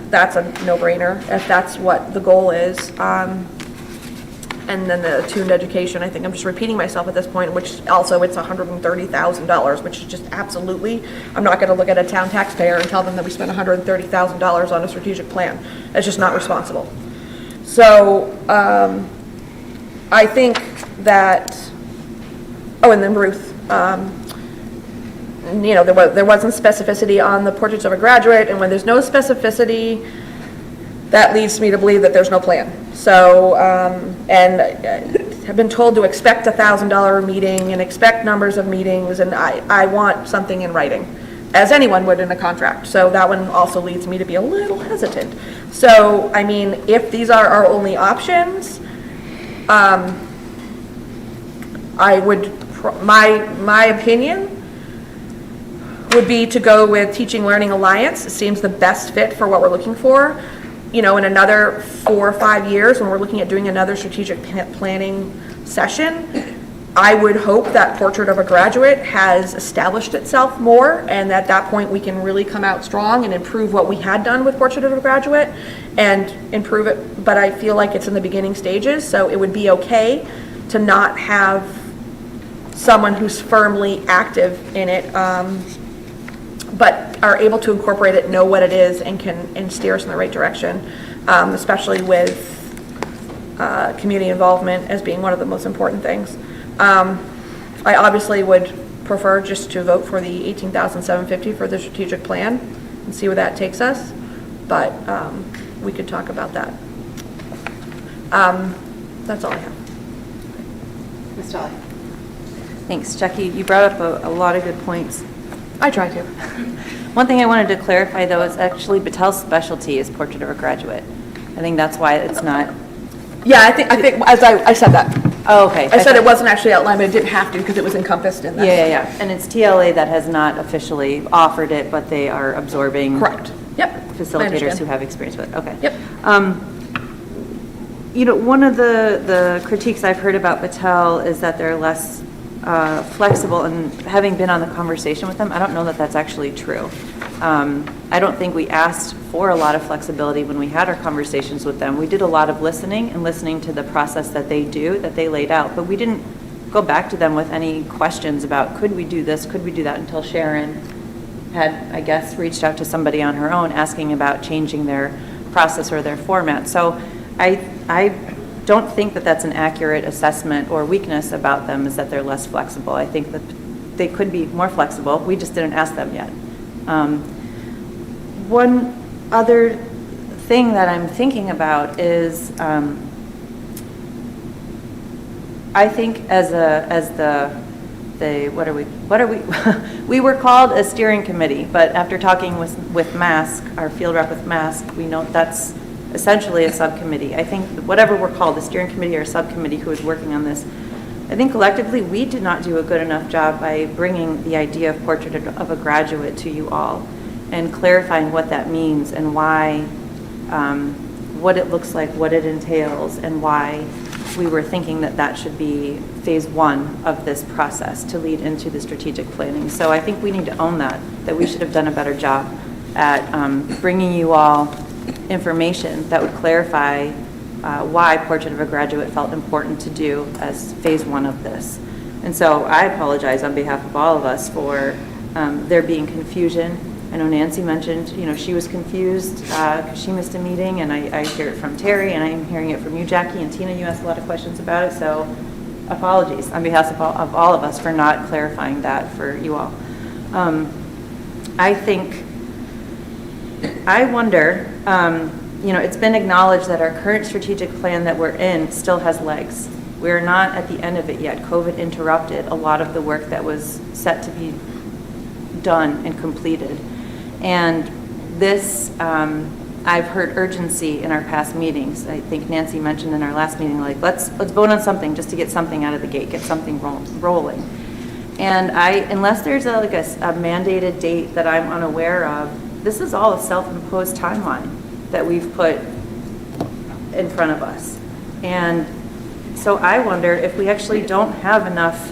that's a no-brainer, if that's what the goal is. And then the Attuned Education, I think I'm just repeating myself at this point, which also it's $130,000, which is just absolutely, I'm not gonna look at a town taxpayer and tell them that we spent $130,000 on a strategic plan. It's just not responsible. So, I think that, oh, and then Ruth, you know, there wasn't specificity on the Portraits of a Graduate, and when there's no specificity, that leads me to believe that there's no plan. So, and I've been told to expect $1,000 meeting and expect numbers of meetings, and I want something in writing, as anyone would in a contract. So that one also leads me to be a little hesitant. So, I mean, if these are our only options, I would, my opinion would be to go with Teaching Learning Alliance. It seems the best fit for what we're looking for. You know, in another 4 or 5 years, when we're looking at doing another strategic planning session, I would hope that Portrait of a Graduate has established itself more, and at that point we can really come out strong and improve what we had done with Portrait of a Graduate and improve it. But I feel like it's in the beginning stages, so it would be okay to not have someone who's firmly active in it, but are able to incorporate it, know what it is, and steer us in the right direction, especially with community involvement as being one of the most important things. I obviously would prefer just to vote for the $18,750 for the strategic plan and see where that takes us, but we could talk about that. That's all I have. Ms. Dolly. Thanks, Jackie. You brought up a lot of good points. I try to. One thing I wanted to clarify, though, is actually Battelle's specialty is Portrait of a Graduate. I think that's why it's not. Yeah, I think as I said that. Oh, okay. I said it wasn't actually outlined, but it didn't have to because it was encompassed in that. Yeah. And it's TLA that has not officially offered it, but they are absorbing. Correct. Yep. Facilitators who have experience with it. Okay. Yep. You know, one of the critiques I've heard about Battelle is that they're less flexible, and having been on the conversation with them, I don't know that that's actually true. I don't think we asked for a lot of flexibility when we had our conversations with them. We did a lot of listening and listening to the process that they do, that they laid out, but we didn't go back to them with any questions about, could we do this, could we do that, until Sharon had, I guess, reached out to somebody on her own asking about changing their process or their format. So I don't think that that's an accurate assessment or weakness about them, is that they're less flexible. I think that they could be more flexible. We just didn't ask them yet. One other thing that I'm thinking about is, I think we were called a steering committee, but after talking with MASC, our field rep with MASC, we know that's essentially a subcommittee. I think whatever we're called, the steering committee or subcommittee who is working on this, I think collectively we did not do a good enough job by bringing the idea of Portrait of a Graduate to you all and clarifying what that means and why, what it looks like, what it entails, and why we were thinking that that should be phase one of this process to lead into the strategic planning. So I think we need to own that we should have done a better job at bringing you all information that would clarify why Portrait of a Graduate felt important to do as phase one of this. And so I apologize on behalf of all of us for there being confusion. I know Nancy mentioned, she was confused because she missed a meeting, and I hear it from Terry, and I'm hearing it from you, Jackie, and Tina. You asked a lot of questions about it, so apologies on behalf of all of us for not clarifying that for you all. I wonder, it's been acknowledged that our current strategic plan that we're in still has legs. We're not at the end of it yet. COVID interrupted a lot of the work that was set to be done and completed. And this, I've heard urgency in our past meetings. I think Nancy mentioned in our last meeting, like, let's vote on something just to get something out of the gate, get something rolling. And unless there's a mandated date that I'm unaware of, this is all a self-imposed timeline that we've put in front of us. And so I wonder if we actually don't have enough,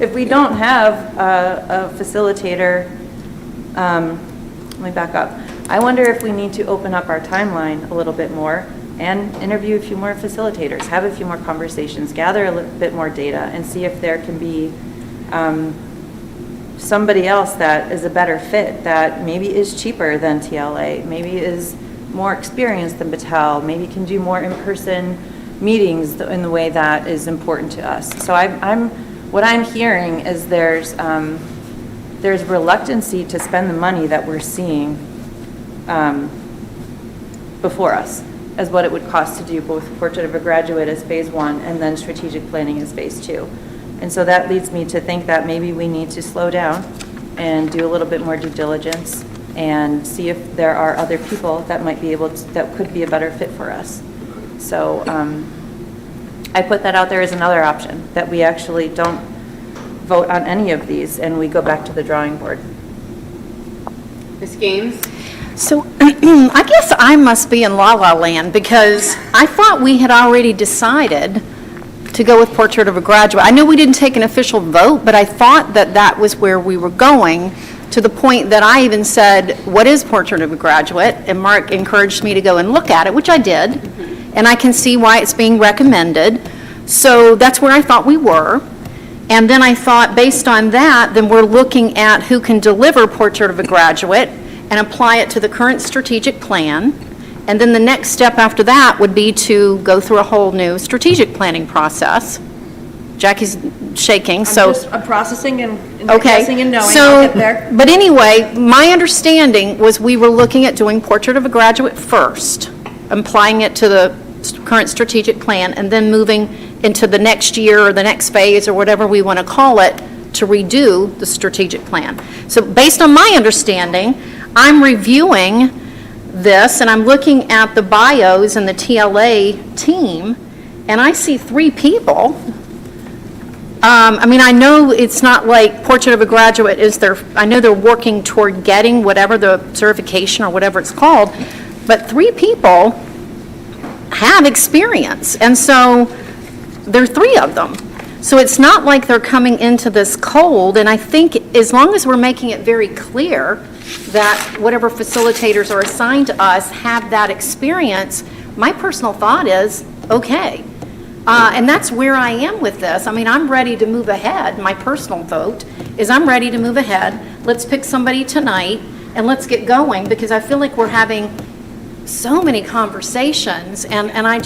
if we don't have a facilitator, let me back up. I wonder if we need to open up our timeline a little bit more and interview a few more facilitators, have a few more conversations, gather a little bit more data, and see if there can be somebody else that is a better fit, that maybe is cheaper than TLA, maybe is more experienced than Battelle, maybe can do more in-person meetings in the way that is important to us. So what I'm hearing is there's reluctancy to spend the money that we're seeing before us as what it would cost to do both Portrait of a Graduate as phase one and then strategic planning as phase two. And so that leads me to think that maybe we need to slow down and do a little bit more due diligence and see if there are other people that might be that could be a better fit for us. So I put that out there as another option, that we actually don't vote on any of these and we go back to the drawing board. Ms. Gaines? So I guess I must be in la-la land, because I thought we had already decided to go with Portrait of a Graduate. I know we didn't take an official vote, but I thought that was where we were going, to the point that I even said, what is Portrait of a Graduate? And Mark encouraged me to go and look at it, which I did. And I can see why it's being recommended. So that's where I thought we were. And then I thought, based on that, then we're looking at who can deliver Portrait of a Graduate and apply it to the current strategic plan. And then the next step after that would be to go through a whole new strategic planning process. Jackie's shaking, so. I'm processing and Okay. guessing and knowing. So, I'll get there. but anyway, my understanding was we were looking at doing Portrait of a Graduate first, applying it to the current strategic plan, and then moving into the next year or the next phase or whatever we want to call it to redo the strategic plan. So based on my understanding, I'm reviewing this and I'm looking at the bios and the TLA team, and I see 3 people. I know it's not like Portrait of a Graduate is I know they're working toward getting whatever the certification or whatever it's called, but 3 people have experience, and so there are 3 of them. So it's not like they're coming into this cold, and I think as long as we're making it very clear that whatever facilitators are assigned to us have that experience, my personal thought is, okay. And that's where I am with this. I mean, I'm ready to move ahead. My personal vote is I'm ready to move ahead. Let's pick somebody tonight and let's get going, because I feel like we're having so many conversations, and I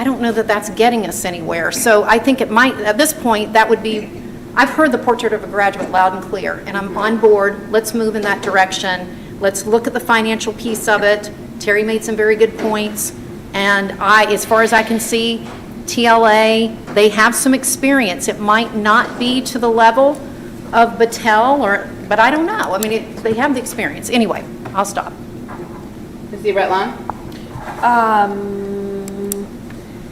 don't know that that's getting us anywhere. So I think it might, at this point, that would be, I've heard the Portrait of a Graduate loud and clear, and I'm on board. Let's move in that direction. Let's look at the financial piece of it. Terry made some very good points, and as far as I can see, TLA, they have some experience. It might not be to the level of Battelle, but I don't know. I mean, they have the experience. Anyway, I'll stop. Ms. Everett-Long?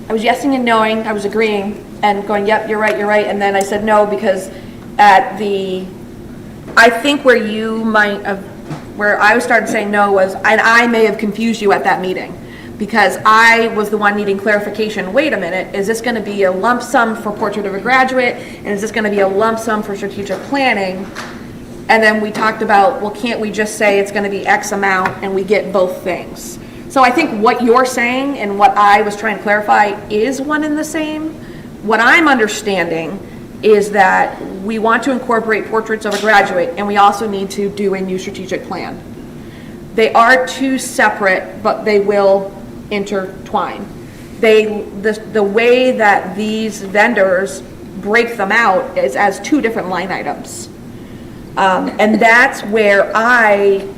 I was yesing and knowing, I was agreeing and going, yep, you're right, and then I said no, because I think where you might have, where I started saying no was, and I may have confused you at that meeting, because I was the one needing clarification. Wait a minute, is this going to be a lump sum for Portrait of a Graduate, and is this going to be a lump sum for strategic planning? And then we talked about, well, can't we just say it's going to be X amount and we get both things? So I think what you're saying and what I was trying to clarify is one and the same. What I'm understanding is that we want to incorporate Portraits of a Graduate, and we also need to do a new strategic plan. They are two separate, but they will intertwine. The way that these vendors break them out is as two different line items. And that's where I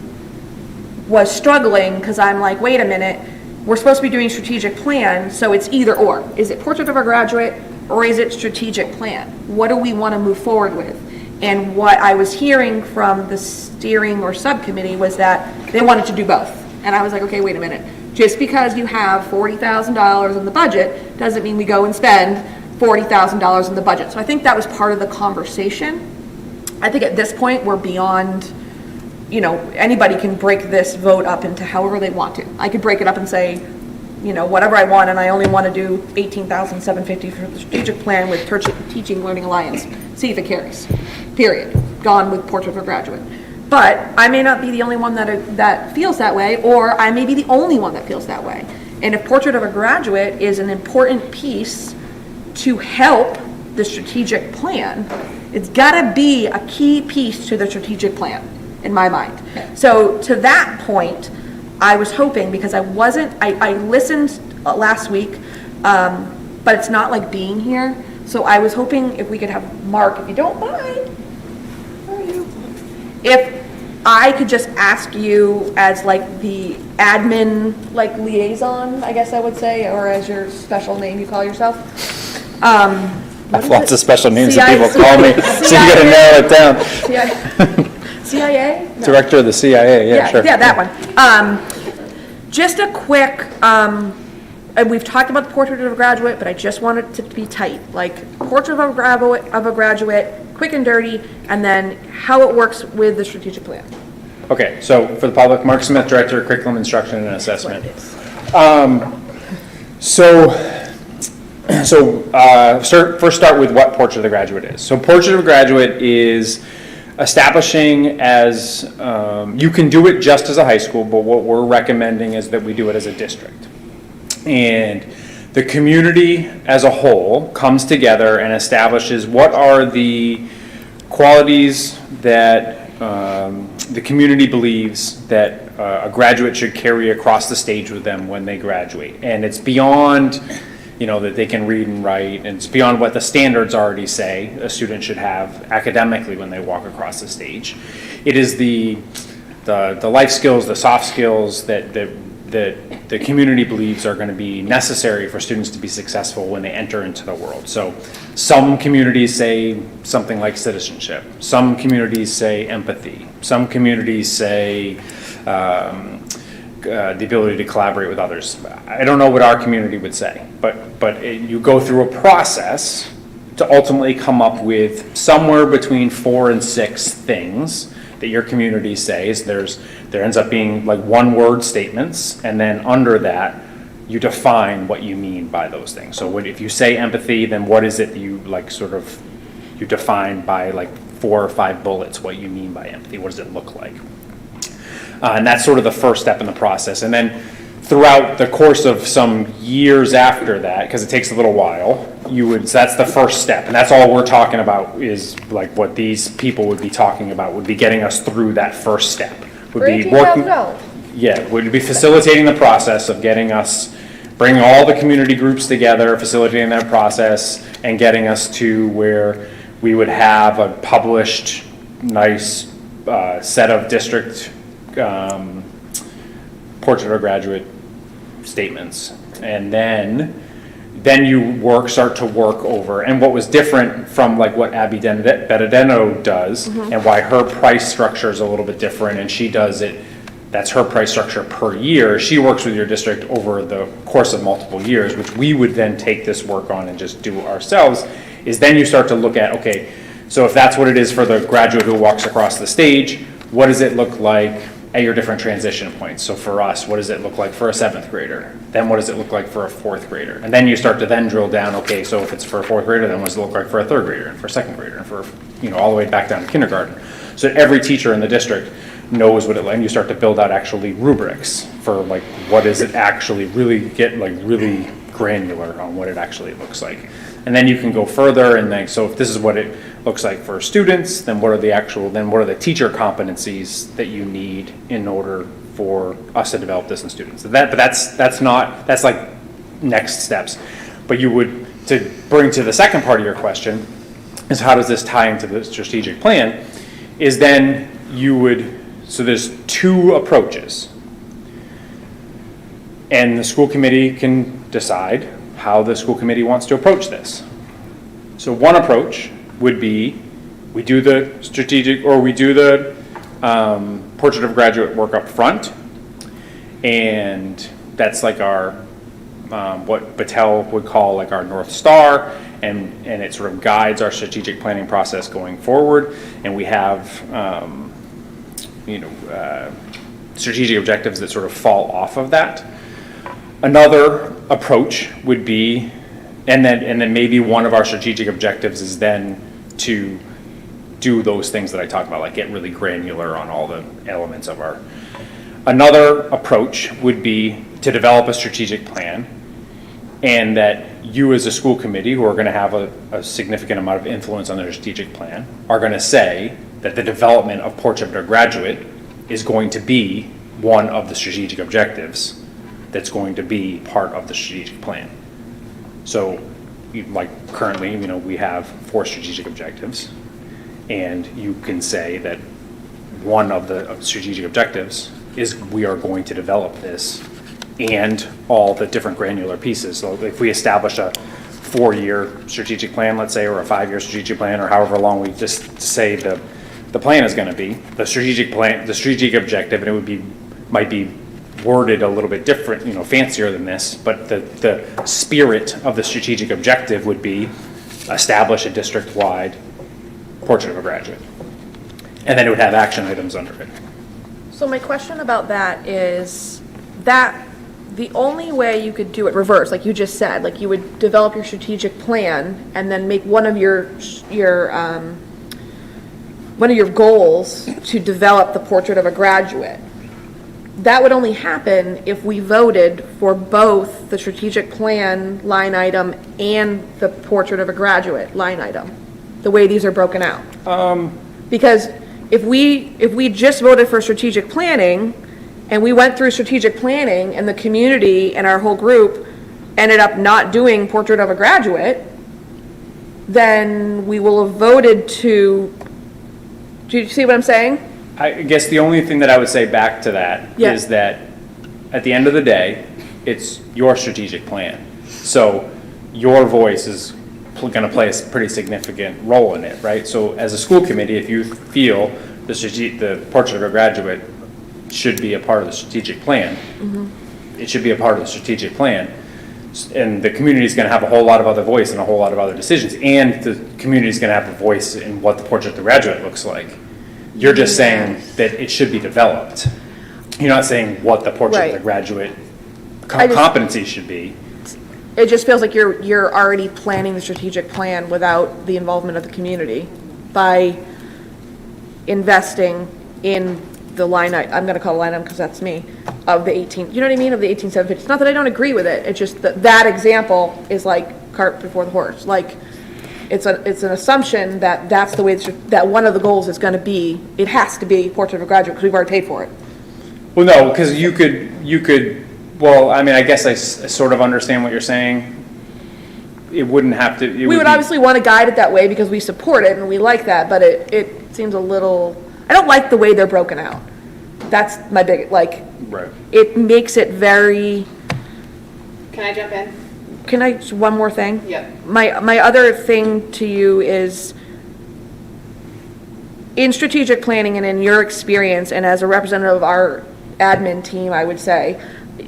was struggling, because I'm like, wait a minute, we're supposed to be doing strategic plan, so it's either or. Is it Portrait of a Graduate or is it strategic plan? What do we want to move forward with? And what I was hearing from the steering or subcommittee was that they wanted to do both. And I was like, okay, wait a minute. Just because you have $40,000 in the budget doesn't mean we go and spend $40,000 in the budget. So I think that was part of the conversation. I think at this point we're beyond, anybody can break this vote up into however they want to. I could break it up and say, whatever I want, and I only want to do $18,750 for the strategic plan with Teaching Learning Alliance. See if it carries. Period. Gone with Portrait of a Graduate. But I may not be the only one that feels that way, or I may be the only one that feels that way. And if Portrait of a Graduate is an important piece to help the strategic plan, it's got to be a key piece to the strategic plan, in my mind. So to that point, I was hoping, because I listened last week, but it's not like being here. So I was hoping if we could have Mark, if you don't mind, where are you? If I could just ask you as like the admin, like liaison, I guess I would say, or as your special name you call yourself. I have lots of special names that people call me, so you got to narrow it down. CIA? No. Director of the CIA, yeah, sure. Yeah, that one. Just a quick, and we've talked about the Portrait of a Graduate, but I just want it to be tight. Like, Portrait of a Graduate, quick and dirty, and then how it works with the strategic plan. Okay, so for the public, Mark Smith, Director of Curriculum Instruction and Assessment. First start with what Portrait of the Graduate is. So Portrait of a Graduate is establishing as, you can do it just as a high school, but what we're recommending is that we do it as a district. And the community as a whole comes together and establishes what are the qualities that the community believes that a graduate should carry across the stage with them when they graduate. And it's beyond, that they can read and write, and it's beyond what the standards already say a student should have academically when they walk across the stage. It is the life skills, the soft skills that the community believes are going to be necessary for students to be successful when they enter into the world. So some communities say something like citizenship. Some communities say empathy. Some communities say the ability to collaborate with others. I don't know what our community would say, but you go through a process to ultimately come up with somewhere between 4 and 6 things that your community says. There ends up being like one-word statements, and then under that, you define what you mean by those things. So if you say empathy, then what is it that you you define by like 4 or 5 bullets what you mean by empathy? What does it look like? And that's sort of the first step in the process. And then throughout the course of some years after that, because it takes a little while, so that's the first step. And that's all we're talking about is like what these people would be talking about, would be getting us through that first step. Would be working, yeah, would be facilitating the process of getting us, bringing all the community groups together, facilitating that process, and getting us to where we would have a published, nice set of district portrait of graduate statements. And then you start to work over, and what was different from like what Abby Benedetto does, and why her price structure is a little bit different, and she does it, that's her price structure per year. She works with your district over the course of multiple years, which we would then take this work on and just do ourselves, is then you start to look at, okay, so if that's what it is for the graduate who walks across the stage, what does it look like at your different transition points? So for us, what does it look like for a 7th grader? Then what does it look like for a 4th grader? And then you start to then drill down, okay, so if it's for a 4th grader, then what does it look like for a 3rd grader, and for a 2nd grader, and for, all the way back down to kindergarten. So every teacher in the district knows what it, and you start to build out actually rubrics for like, what does it actually really get, like really granular on what it actually looks like. And then you can go further and then, so if this is what it looks like for students, then what are the teacher competencies that you need in order for us to develop this in students? That's like next steps. But to bring to the second part of your question, is how does this tie into the strategic plan, is then so there's 2 approaches. And the school committee can decide how the school committee wants to approach this. So one approach would be, we do the portrait of graduate work up front, and that's like our, what Battelle would call like our North Star, and it sort of guides our strategic planning process going forward, and we have, strategic objectives that sort of fall off of that. Another approach would be, and then maybe one of our strategic objectives is then to do those things that I talked about, like get really granular on all the elements of our. Another approach would be to develop a strategic plan, and that you as a school committee, who are going to have a significant amount of influence on their strategic plan, are going to say that the development of portrait of graduate is going to be one of the strategic objectives that's going to be part of the strategic plan. So, like currently, we have 4 strategic objectives, and you can say that one of the strategic objectives is we are going to develop this and all the different granular pieces. So if we establish a 4-year strategic plan, let's say, or a 5-year strategic plan, or however long we just say the plan is going to be, the strategic objective, and might be worded a little bit different, fancier than this, but the spirit of the strategic objective would be establish a district-wide portrait of a graduate. And then it would have action items under it. So my question about that is that the only way you could do it reverse, like you just said, like you would develop your strategic plan and then make one of your goals to develop the portrait of a graduate. That would only happen if we voted for both the strategic plan line item and the portrait of a graduate line item, the way these are broken out. Because if we just voted for strategic planning and we went through strategic planning and the community and our whole group ended up not doing portrait of a graduate, then we will have voted to, do you see what I'm saying? I guess the only thing that I would say back to that is that at the end of the day, it's your strategic plan. So your voice is going to play a pretty significant role in it, right? So as a school committee, if you feel the portrait of a graduate should be a part of the strategic plan, it should be a part of the strategic plan. And the community is going to have a whole lot of other voice and a whole lot of other decisions. And the community is going to have a voice in what the portrait of the graduate looks like. You're just saying that it should be developed. You're not saying what the portrait of the graduate competency should be. It just feels like you're already planning the strategic plan without the involvement of the community by investing in the line, I'm going to call it line item because that's me, of the 18, you know what I mean, of the 18,750. It's not that I don't agree with it, it's just that that example is like cart before the horse. Like, it's an assumption that that's the way, that one of the goals is going to be, it has to be Portrait of a Graduate because we've already paid for it. Well, no, because you could, well, I mean, I guess I sort of understand what you're saying. It wouldn't have to. We would obviously want to guide it that way because we support it and we like that, but it seems a little, I don't like the way they're broken out. That's my big, like, right. It makes it very. Can I jump in? Can I, just one more thing? Yep. My other thing to you is, in strategic planning and in your experience, and as a representative of our admin team, I would say,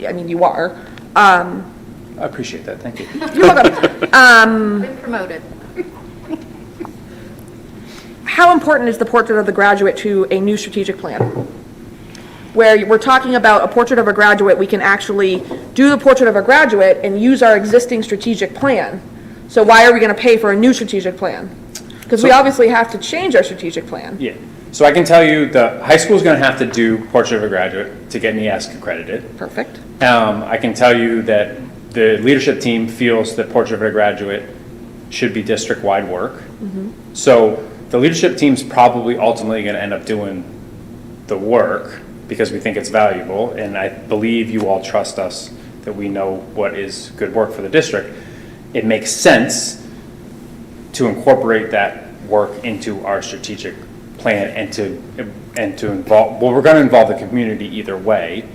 I mean, you are. I appreciate that, thank you. You're welcome. Been promoted. How important is the Portrait of the Graduate to a new strategic plan? Where we're talking about a Portrait of a Graduate, we can actually do the Portrait of a Graduate and use our existing strategic plan. So why are we going to pay for a new strategic plan? Because we obviously have to change our strategic plan. Yeah, so I can tell you the high school is going to have to do Portrait of a Graduate to get NEASC accredited. Perfect. I can tell you that the leadership team feels that Portrait of a Graduate should be district-wide work. So the leadership team's probably ultimately going to end up doing the work because we think it's valuable, and I believe you all trust us that we know what is good work for the district. It makes sense to incorporate that work into our strategic plan and to involve, well, we're going to involve the community either way,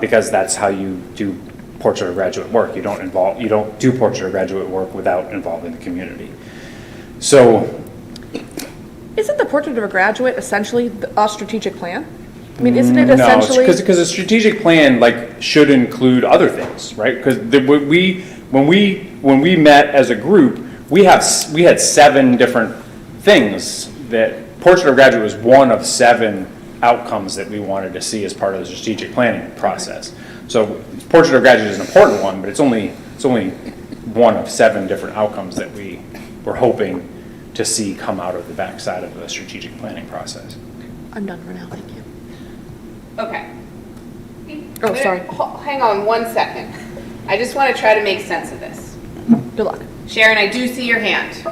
because that's how you do Portrait of Graduate work. You don't do Portrait of Graduate work without involving the community. So, Isn't the Portrait of a Graduate essentially a strategic plan? I mean, isn't it essentially? No, because a strategic plan like should include other things, right? Because when we met as a group, we had 7 different things that Portrait of Graduate was one of 7 outcomes that we wanted to see as part of the strategic planning process. So Portrait of Graduate is an important one, but it's only one of 7 different outcomes that we were hoping to see come out of the backside of the strategic planning process. I'm done for now, thank you. Okay. Oh, sorry. Hang on 1 second. I just want to try to make sense of this. Good luck. Sharon, I do see your hand,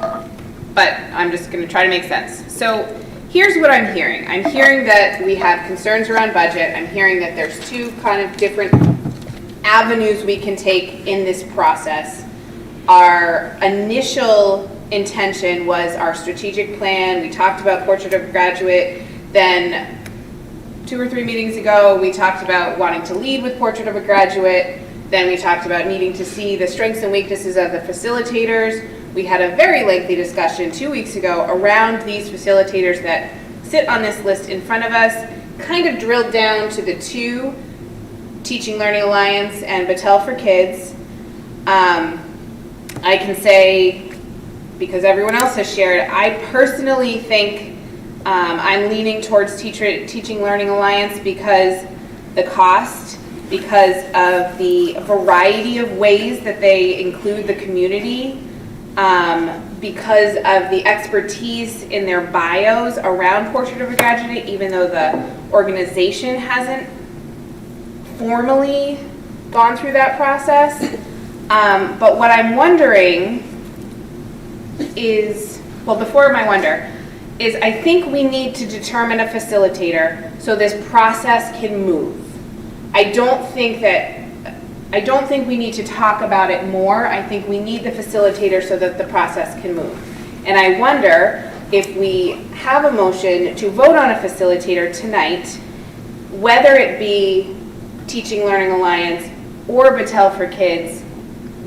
but I'm just going to try to make sense. So here's what I'm hearing. I'm hearing that we have concerns around budget. I'm hearing that there's 2 kind of different avenues we can take in this process. Our initial intention was our strategic plan. We talked about Portrait of a Graduate. Then 2 or 3 meetings ago, we talked about wanting to lead with Portrait of a Graduate. Then we talked about needing to see the strengths and weaknesses of the facilitators. We had a very lengthy discussion 2 weeks ago around these facilitators that sit on this list in front of us, kind of drilled down to the 2, Teaching Learning Alliance and Battelle for Kids. I can say, because everyone else has shared, I personally think I'm leaning towards Teaching Learning Alliance because the cost, because of the variety of ways that they include the community, because of the expertise in their bios around Portrait of a Graduate, even though the organization hasn't formally gone through that process. But what I'm wondering is, well, before my wonder, is I think we need to determine a facilitator so this process can move. I don't think we need to talk about it more. I think we need the facilitator so that the process can move. And I wonder if we have a motion to vote on a facilitator tonight, whether it be Teaching Learning Alliance or Battelle for Kids,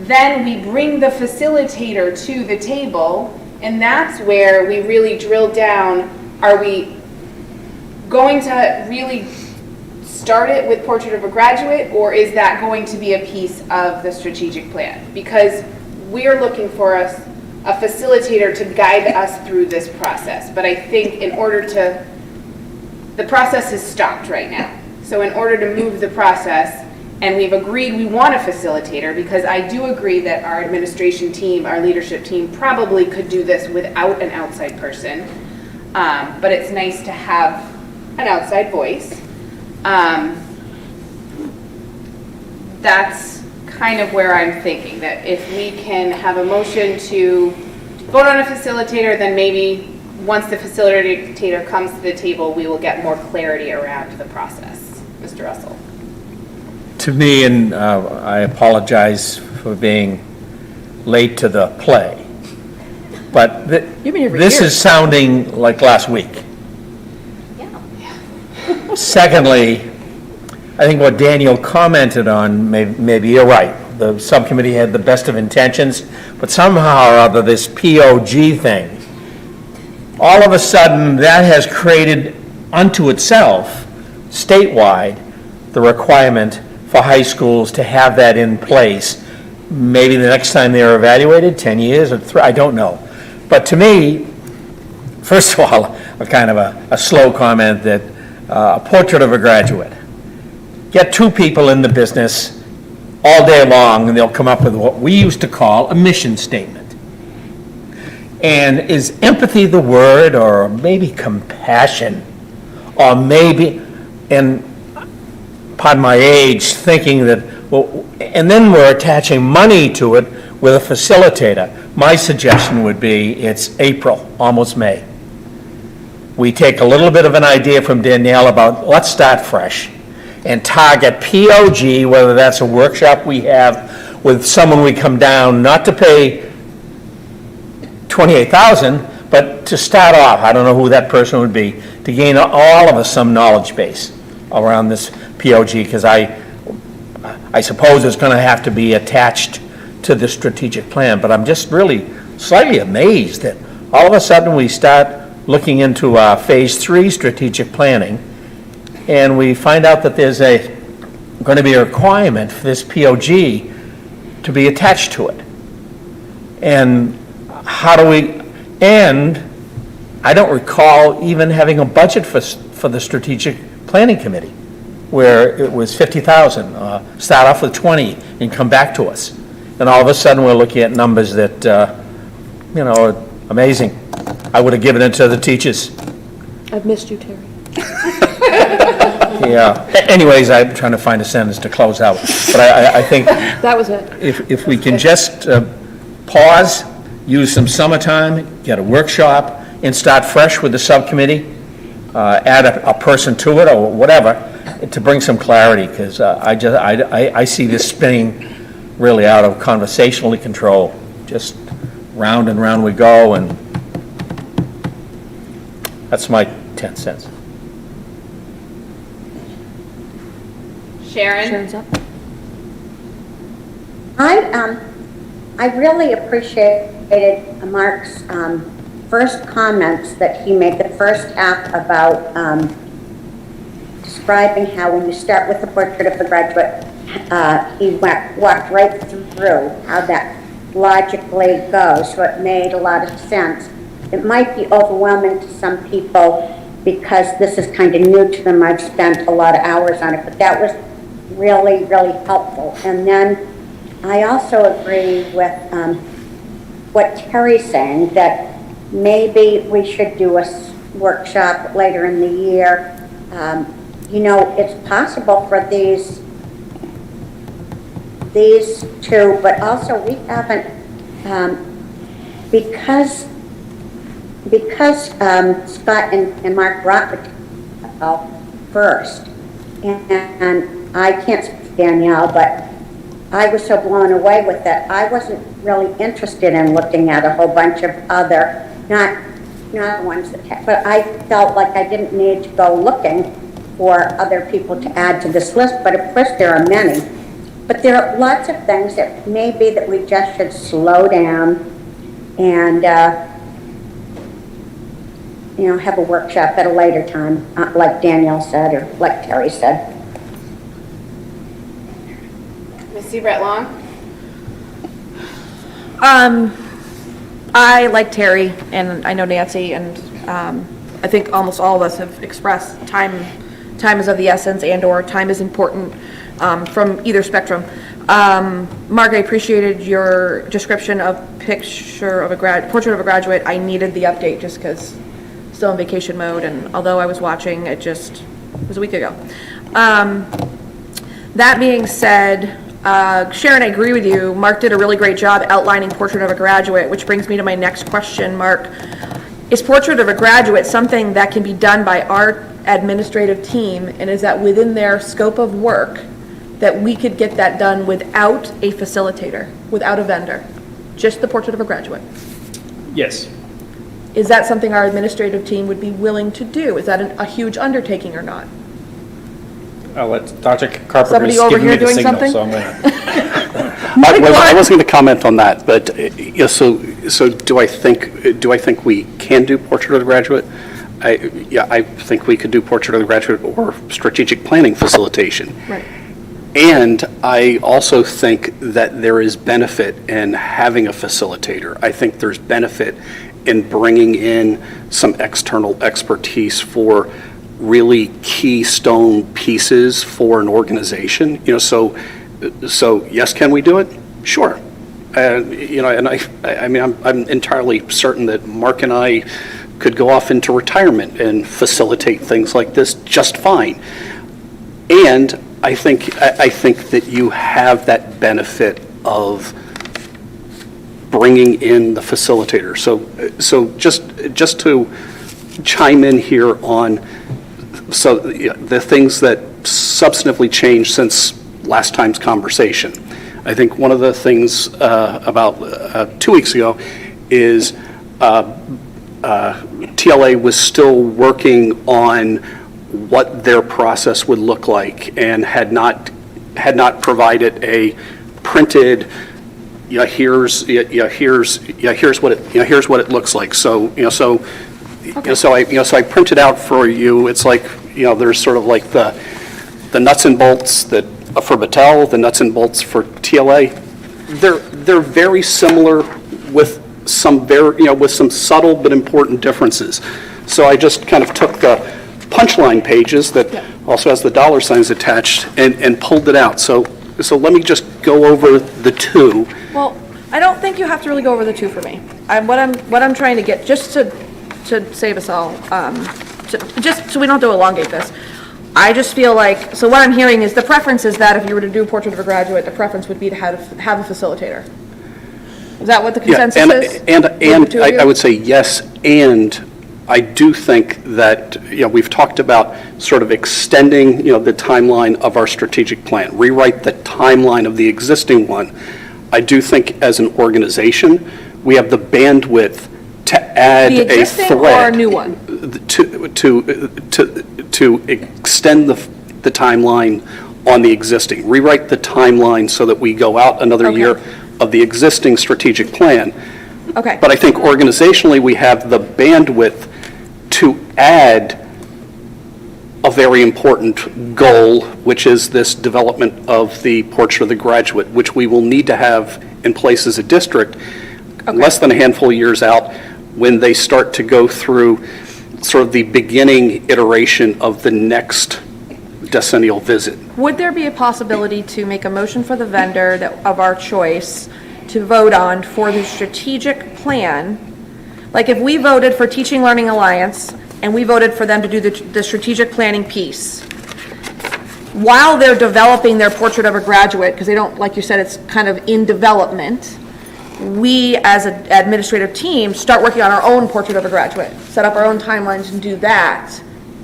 then we bring the facilitator to the table, and that's where we really drill down. Are we going to really start it with Portrait of a Graduate, or is that going to be a piece of the strategic plan? Because we're looking for a facilitator to guide us through this process. But I think in order to, the process is stopped right now. So in order to move the process, and we've agreed we want a facilitator, because I do agree that our administration team, our leadership team, probably could do this without an outside person. But it's nice to have an outside voice. That's kind of where I'm thinking, that if we can have a motion to vote on a facilitator, then maybe once the facilitator comes to the table, we will get more clarity around the process. Mr. Russell. To me, and I apologize for being late to the play, but this is sounding like last week. Secondly, I think what Daniel commented on, maybe you're right. The subcommittee had the best of intentions, but somehow or other, this POG thing, all of a sudden, that has created unto itself, statewide, the requirement for high schools to have that in place. Maybe the next time they're evaluated, 10 years or I don't know. But to me, first of all, a kind of a slow comment that a portrait of a graduate. Get two people in the business all day long, and they'll come up with what we used to call a mission statement. And is empathy the word, or maybe compassion, or maybe, and pardon my age, thinking that, well, and then we're attaching money to it with a facilitator. My suggestion would be it's April, almost May. We take a little bit of an idea from Danielle about, let's start fresh and target POG, whether that's a workshop we have with someone we come down, not to pay $28,000, but to start off, I don't know who that person would be, to gain all of us some knowledge base around this POG, because I suppose it's going to have to be attached to the strategic plan. But I'm just really slightly amazed that all of a sudden we start looking into phase 3 strategic planning, and we find out that there's going to be a requirement for this POG to be attached to it. And how do we, and I don't recall even having a budget for the strategic planning committee, where it was 50,000, start off with 20 and come back to us. And all of a sudden we're looking at numbers that, are amazing. I would have given it to the teachers. I've missed you, Terry. Yeah. Anyways, I'm trying to find a sentence to close out. But I think That was it. if we can just pause, use some summertime, get a workshop, and start fresh with the subcommittee, add a person to it or whatever, to bring some clarity, because I see this spinning really out of conversationally control. Just round and round we go, and that's my 10 cents. Sharon? Sharon's up. I really appreciated Mark's first comments that he made, the first half about describing how when you start with the portrait of the graduate, he walked right through how that logically goes, so it made a lot of sense. It might be overwhelming to some people because this is kind of new to them. I've spent a lot of hours on it, but that was really, really helpful. And then I also agree with what Terry's saying, that maybe we should do a workshop later in the year. It's possible for these two, but also we haven't, because Scott and Mark brought it first, and I can't speak to Danielle, but I was so blown away with that. I wasn't really interested in looking at a whole bunch of other, not ones that, but I felt like I didn't need to go looking for other people to add to this list, but of course there are many. But there are lots of things that may be that we just should slow down and, have a workshop at a later time, like Danielle said, or like Terry said. Ms. Seabrett Long? I, like Terry, and I know Nancy, and I think almost all of us have expressed time is of the essence, and/or time is important from either spectrum. Mark, I appreciated your description of portrait of a graduate. I needed the update just because still in vacation mode, and although I was watching, it was a week ago. That being said, Sharon, I agree with you. Mark did a really great job outlining Portrait of a Graduate, which brings me to my next question, Mark. Is Portrait of a Graduate something that can be done by our administrative team, and is that within their scope of work that we could get that done without a facilitator, without a vendor? Just the Portrait of a Graduate? Yes. Is that something our administrative team would be willing to do? Is that a huge undertaking or not? I'll let Dr. Carpenter Somebody over give me here the doing signal, something? so I'm gonna. I wasn't going to comment on that, but yeah, so do I think we can do Portrait of the Graduate? I think we could do Portrait of the Graduate or strategic planning facilitation. Right. And I also think that there is benefit in having a facilitator. I think there's benefit in bringing in some external expertise for really keystone pieces for an organization. So yes, can we do it? Sure. And I mean, I'm entirely certain that Mark and I could go off into retirement and facilitate things like this just fine. And I think that you have that benefit of bringing in the facilitator. So just to chime in here on the things that substantively changed since last time's conversation. I think one of the things about 2 weeks ago is TLA was still working on what their process would look like and had not provided a printed here's what it looks like. So I printed out for you. It's like there's sort of like the nuts and bolts that for Battelle, the nuts and bolts for TLA. They're very similar with some with some subtle but important differences. So I just kind of took the punchline pages that also has the dollar signs attached and pulled it out. So let me just go over the two. Well, I don't think you have to really go over the two for me. What I'm trying to get, just to save us all, just so we don't have to elongate this. I just feel like, so what I'm hearing is the preference is that if you were to do Portrait of a Graduate, the preference would be to have a facilitator. Is that what the consensus is? And I would say yes, and I do think that, we've talked about sort of extending, the timeline of our strategic plan, rewrite the timeline of the existing one. I do think as an organization, we have the bandwidth to add the a existing thread. or a new one? To extend the timeline on the existing, rewrite the timeline so that we go out another year of the existing strategic plan. Okay. But I think organizationally, we have the bandwidth to add a very important goal, which is this development of the Portrait of the Graduate, which we will need to have in place as a district less than a handful of years out when they start to go through sort of the beginning iteration of the next decennial visit. Would there be a possibility to make a motion for the vendor of our choice to vote on for the strategic plan? Like if we voted for Teaching Learning Alliance and we voted for them to do the strategic planning piece, while they're developing their Portrait of a Graduate, because they don't, like you said, it's kind of in development, we as an administrative team start working on our own Portrait of a Graduate, set up our own timelines and do that.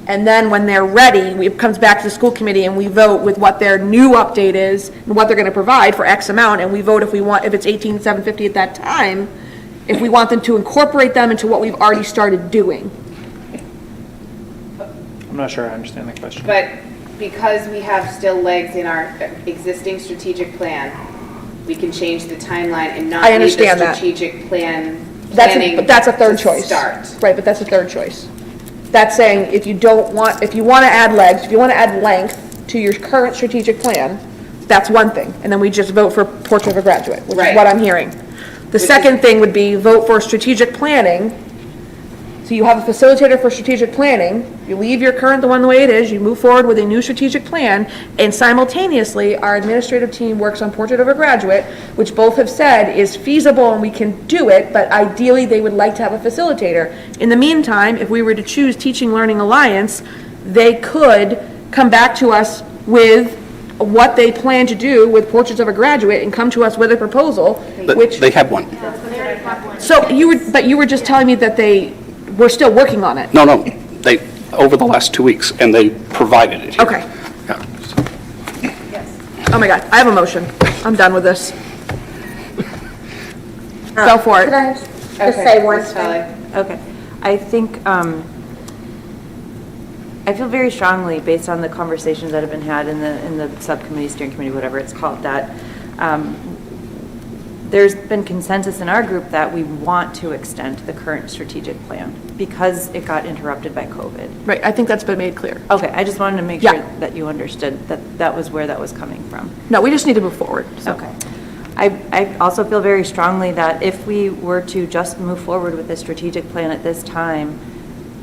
And then when they're ready, it comes back to the school committee and we vote with what their new update is and what they're going to provide for X amount. And we vote if it's 18,750 at that time, if we want them to incorporate them into what we've already started doing. I'm not sure I understand the question. But because we have still legs in our existing strategic plan, we can change the timeline and not need the strategic planning. But that's a third choice. Start. Right, but that's a third choice. That's saying if you want to add legs, if you want to add length to your current strategic plan, that's one thing. And then we just vote for Portrait of a Graduate, which is what I'm hearing. The second thing would be vote for strategic planning So you have a facilitator for strategic planning, you leave your current, the one the way it is, you move forward with a new strategic plan, and simultaneously, our administrative team works on Portrait of a Graduate, which both have said is feasible and we can do it, but ideally, they would like to have a facilitator. In the meantime, if we were to choose Teaching Learning Alliance, they could come back to us with what they plan to do with Portraits of a Graduate and come to us with a proposal, which. They have one. So you were just telling me that we're still working on it. No, they, over the last 2 weeks, and they provided it here. Okay. Yeah. Oh my God, I have a motion. I'm done with this. Go for it. Could I just say one thing? Okay. I think, I feel very strongly, based on the conversations that have been had in the subcommittee, steering committee, whatever it's called, that there's been consensus in our group that we want to extend the current strategic plan because it got interrupted by COVID. Right, I think that's been made clear. Okay, I just wanted to make sure that you understood that that was where that was coming from. No, we just need to move forward. So. Okay. I also feel very strongly that if we were to just move forward with the strategic plan at this time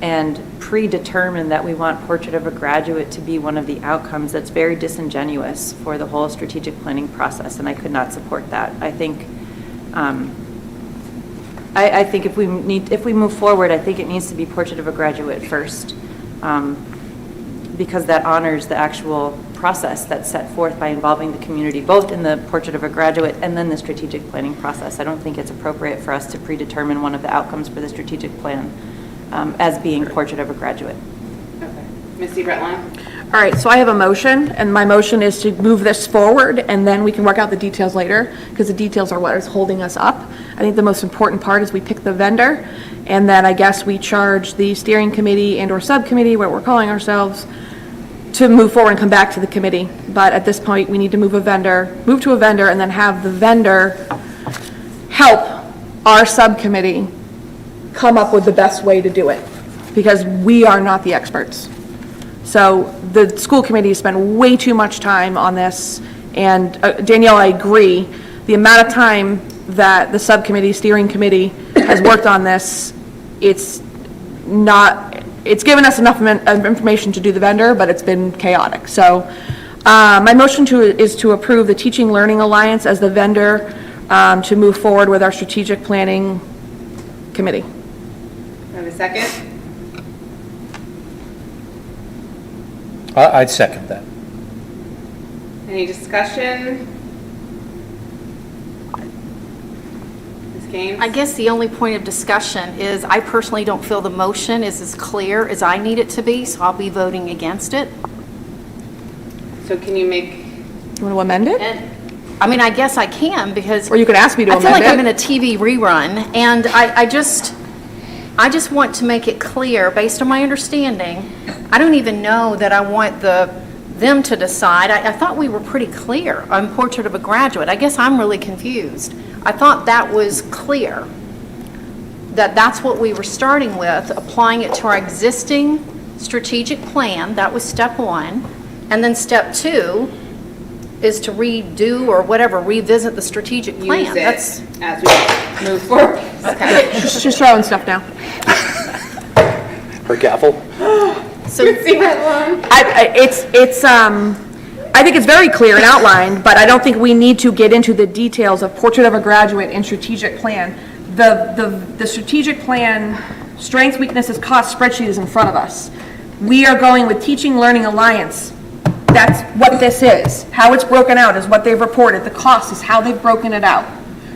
and predetermine that we want Portrait of a Graduate to be one of the outcomes, that's very disingenuous for the whole strategic planning process, and I could not support that. I think I think if we move forward, I think it needs to be Portrait of a Graduate first, because that honors the actual process that's set forth by involving the community, both in the Portrait of a Graduate and then the strategic planning process. I don't think it's appropriate for us to predetermine one of the outcomes for the strategic plan as being Portrait of a Graduate. Okay. Missy Bretline? All right, so I have a motion, and my motion is to move this forward, and then we can work out the details later, because the details are what is holding us up. I think the most important part is we pick the vendor, and then I guess we charge the steering committee and or subcommittee, what we're calling ourselves, to move forward and come back to the committee. But at this point, we need to move to a vendor, and then have the vendor help our subcommittee come up with the best way to do it, because we are not the experts. So the school committee spent way too much time on this, and Danielle, I agree, the amount of time that the subcommittee, steering committee has worked on this, it's given us enough information to do the vendor, but it's been chaotic. So my motion is to approve the Teaching Learning Alliance as the vendor to move forward with our strategic planning committee. Have a second? I'd second that. Any discussion? Ms. Gaines? I guess the only point of discussion is I personally don't feel the motion is as clear as I need it to be, so I'll be voting against it. So can you make? You want to amend it? I mean, I guess I can, because. Or you could ask me to amend it. I feel like I'm in a TV rerun, and I just want to make it clear, based on my understanding. I don't even know that I want them to decide. I thought we were pretty clear on Portrait of a Graduate. I guess I'm really confused. I thought that was clear, that that's what we were starting with, applying it to our existing strategic plan. That was step one. And then step two is to redo or whatever, revisit the strategic plan. Use it as we move forward. Okay. Just throwing stuff down. Her gavel. So I think it's very clear and outlined, but I don't think we need to get into the details of Portrait of a Graduate and strategic plan. The strategic plan, strengths, weaknesses, cost spreadsheet is in front of us. We are going with Teaching Learning Alliance. That's what this is. How it's broken out is what they've reported. The cost is how they've broken it out.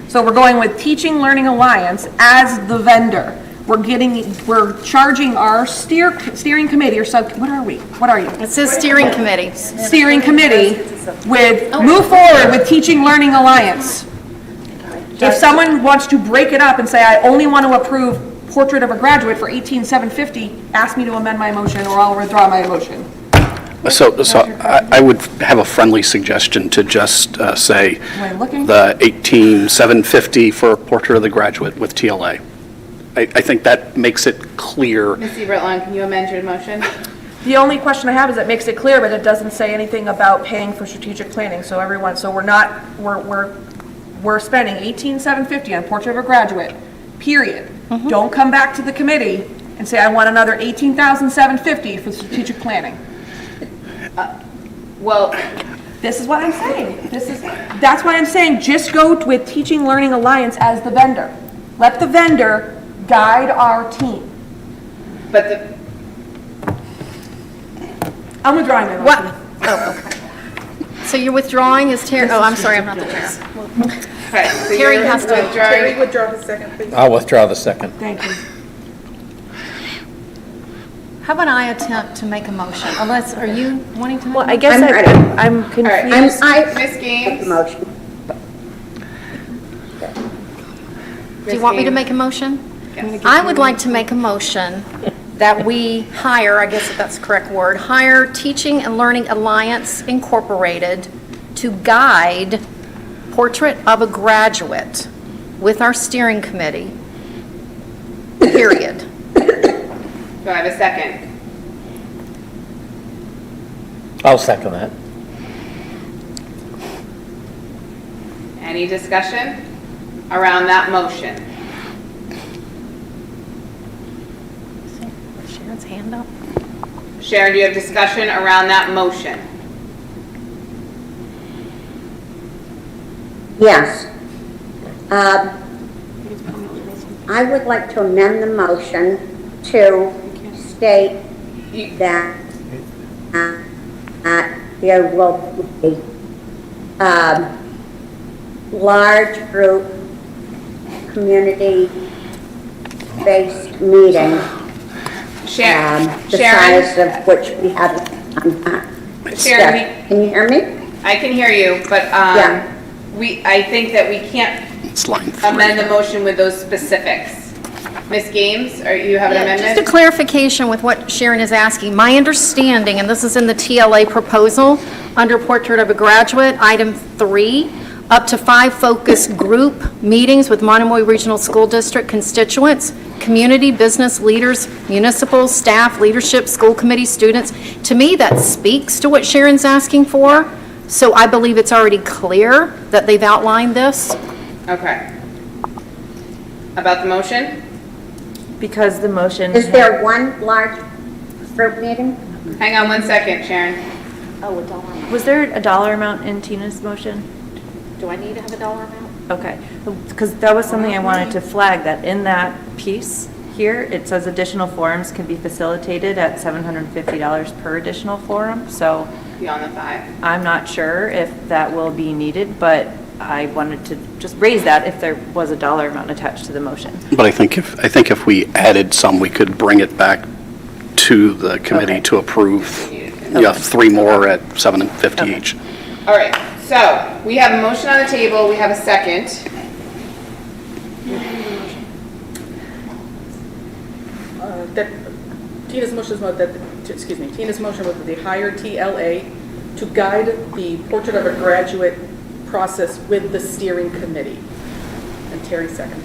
So we're going with Teaching Learning Alliance as the vendor. We're charging our steering committee or what are we? What are you? it says steering committee. Steering committee move forward with Teaching Learning Alliance. If someone wants to break it up and say, I only want to approve Portrait of a Graduate for $18,750, ask me to amend my motion or I'll withdraw my motion. So I would have a friendly suggestion to just say the $18,750 for Portrait of the Graduate with TLA. I think that makes it clear. Missy Bretline, can you amend your motion? The only question I have is it makes it clear, but it doesn't say anything about paying for strategic planning. So we're spending $18,750 on Portrait of a Graduate, period. Don't come back to the committee and say, I want another $18,750 for strategic planning. Well, This is what I'm saying. That's why I'm saying, just go with Teaching Learning Alliance as the vendor. Let the vendor guide our team. but the, I'm withdrawing my What? motion. Oh, okay. So you're withdrawing as Terry, oh, I'm sorry, I'm not the chair. okay, so Terry you're has to- withdrawing. withdraw his second, please. I'll withdraw the second. Thank you. How about I attempt to make a motion? Unless, are you wanting to make? Well, a I guess I'm ready. I'm All right, confused. Ms. Gaines? Motion. Do you want me to make a motion? I would like to make a motion that we hire, I guess if that's the correct word, hire Teaching and Learning Alliance Incorporated to guide Portrait of a Graduate with our steering committee, period. Do I have a second? I'll second that. Any discussion around that motion? Sharon's hand up. Sharon, do you have discussion around that motion? Yes. I would like to amend the motion to state that there will be large group, community-based meeting, Sharon, the Sharon, size of which we haven't Sharon, Can you hear me? I can hear you, but Yeah. I think that we can't It's line 3. amend the motion with those specifics. Ms. Gaines, you have an Just a amendment? clarification with what Sharon is asking. My understanding, and this is in the TLA proposal, under Portrait of a Graduate, item 3, up to 5 focus group meetings with Monomoy Regional School District constituents, community, business leaders, municipal, staff, leadership, school committee, students. To me, that speaks to what Sharon's asking for, so I believe it's already clear that they've outlined this. Okay. About the motion? Because the motion. Is there one large group meeting? Hang on one second, Sharon. Was there a dollar amount in Tina's motion? Do I need to have a dollar amount? Okay, because that was something I wanted to flag, that in that piece here, it says additional forums can be facilitated at $750 per additional forum, so Beyond the 5. I'm not sure if that will be needed, but I wanted to just raise that if there was a dollar amount attached to the motion. But I think if we added some, we could bring it back to the committee Okay. to approve, yeah, 3 more at $750 each. All right, so we have a motion on the table, we have a second. Tina's motion was that, Tina's motion was that they hire TLA to guide the Portrait of a Graduate process with the steering committee. And Terry second.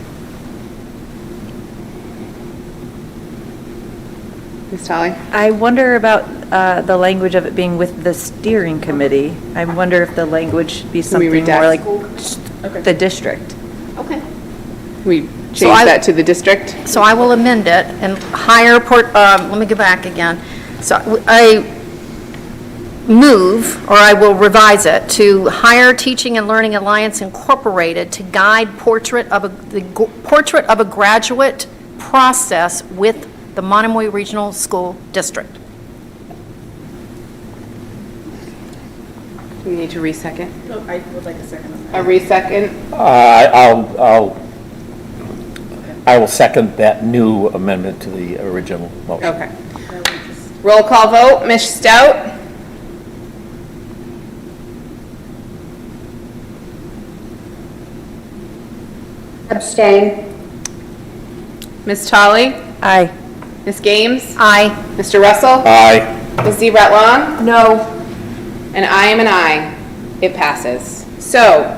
Ms. Tully? I wonder about the language of it being with the steering committee. I wonder if the language should be something more like the district. Okay. We change So I- that to the district? So I will amend it and hire, let me go back again. So I move, or I will revise it, to hire Teaching and Learning Alliance Incorporated to guide Portrait of a Graduate process with the Monomoy Regional School District. We need to re-second. No, I would like a second on that. A re-second? I will second that new amendment to the original motion. Okay. Roll call vote, Ms. Stout? Abstain. Ms. Tully? Aye. Ms. Gaines? Aye. Mr. Russell? Aye. Ms. Zebrat Long? No. And I am an aye. It passes. So,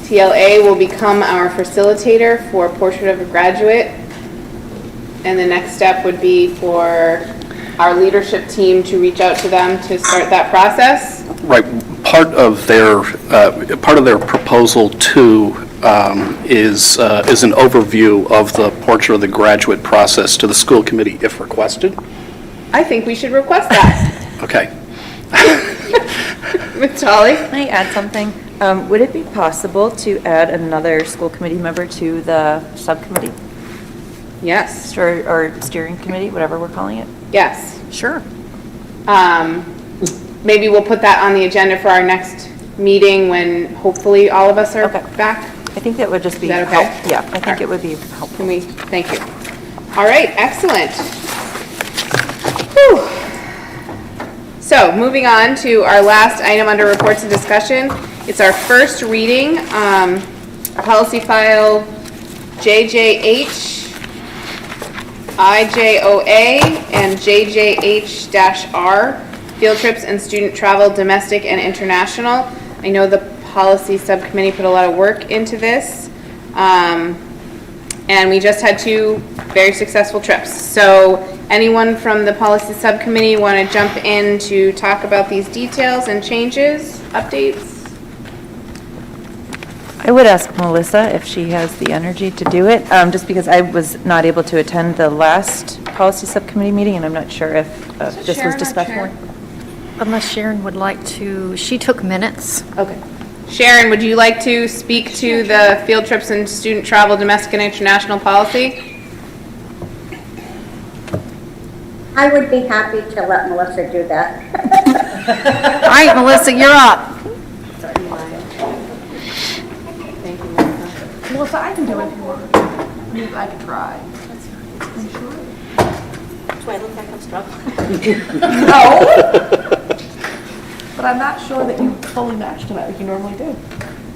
TLA will become our facilitator for Portrait of a Graduate. And the next step would be for our leadership team to reach out to them to start that process. Right, part of their proposal to is an overview of the portrait of the graduate process to the school committee if requested. I think we should request that. Okay. Ms. Holly? Can I add something? Would it be possible to add another school committee member to the subcommittee? Yes. Or steering committee, whatever we're calling it? Yes. Sure. Maybe we'll put that on the agenda for our next meeting when hopefully all of us are back. I think that would just be Is that okay? helpful. Yeah, I think it would be helpful. Can we, thank you. All right, excellent. Whew. So, moving on to our last item under reports and discussion. It's our first reading, policy file JJH, IJOA, and JJH-R, field trips and student travel, domestic and international. I know the policy subcommittee put a lot of work into this, and we just had 2 very successful trips. So anyone from the policy subcommittee want to jump in to talk about these details and changes, updates? I would ask Melissa if she has the energy to do it, just because I was not able to attend the last policy subcommittee meeting, and I'm not sure if this was discussed more. Unless Sharon would like to, she took minutes. Okay. Sharon, would you like to speak to the field trips and student travel, domestic and international policy? I would be happy to let Melissa do that. All right, Melissa, you're up. Thank you, Melissa. Melissa, I can do it if you want. I mean, I can try. Do I look like I'm struggling? No. But I'm not sure that you fully match tonight like you normally do.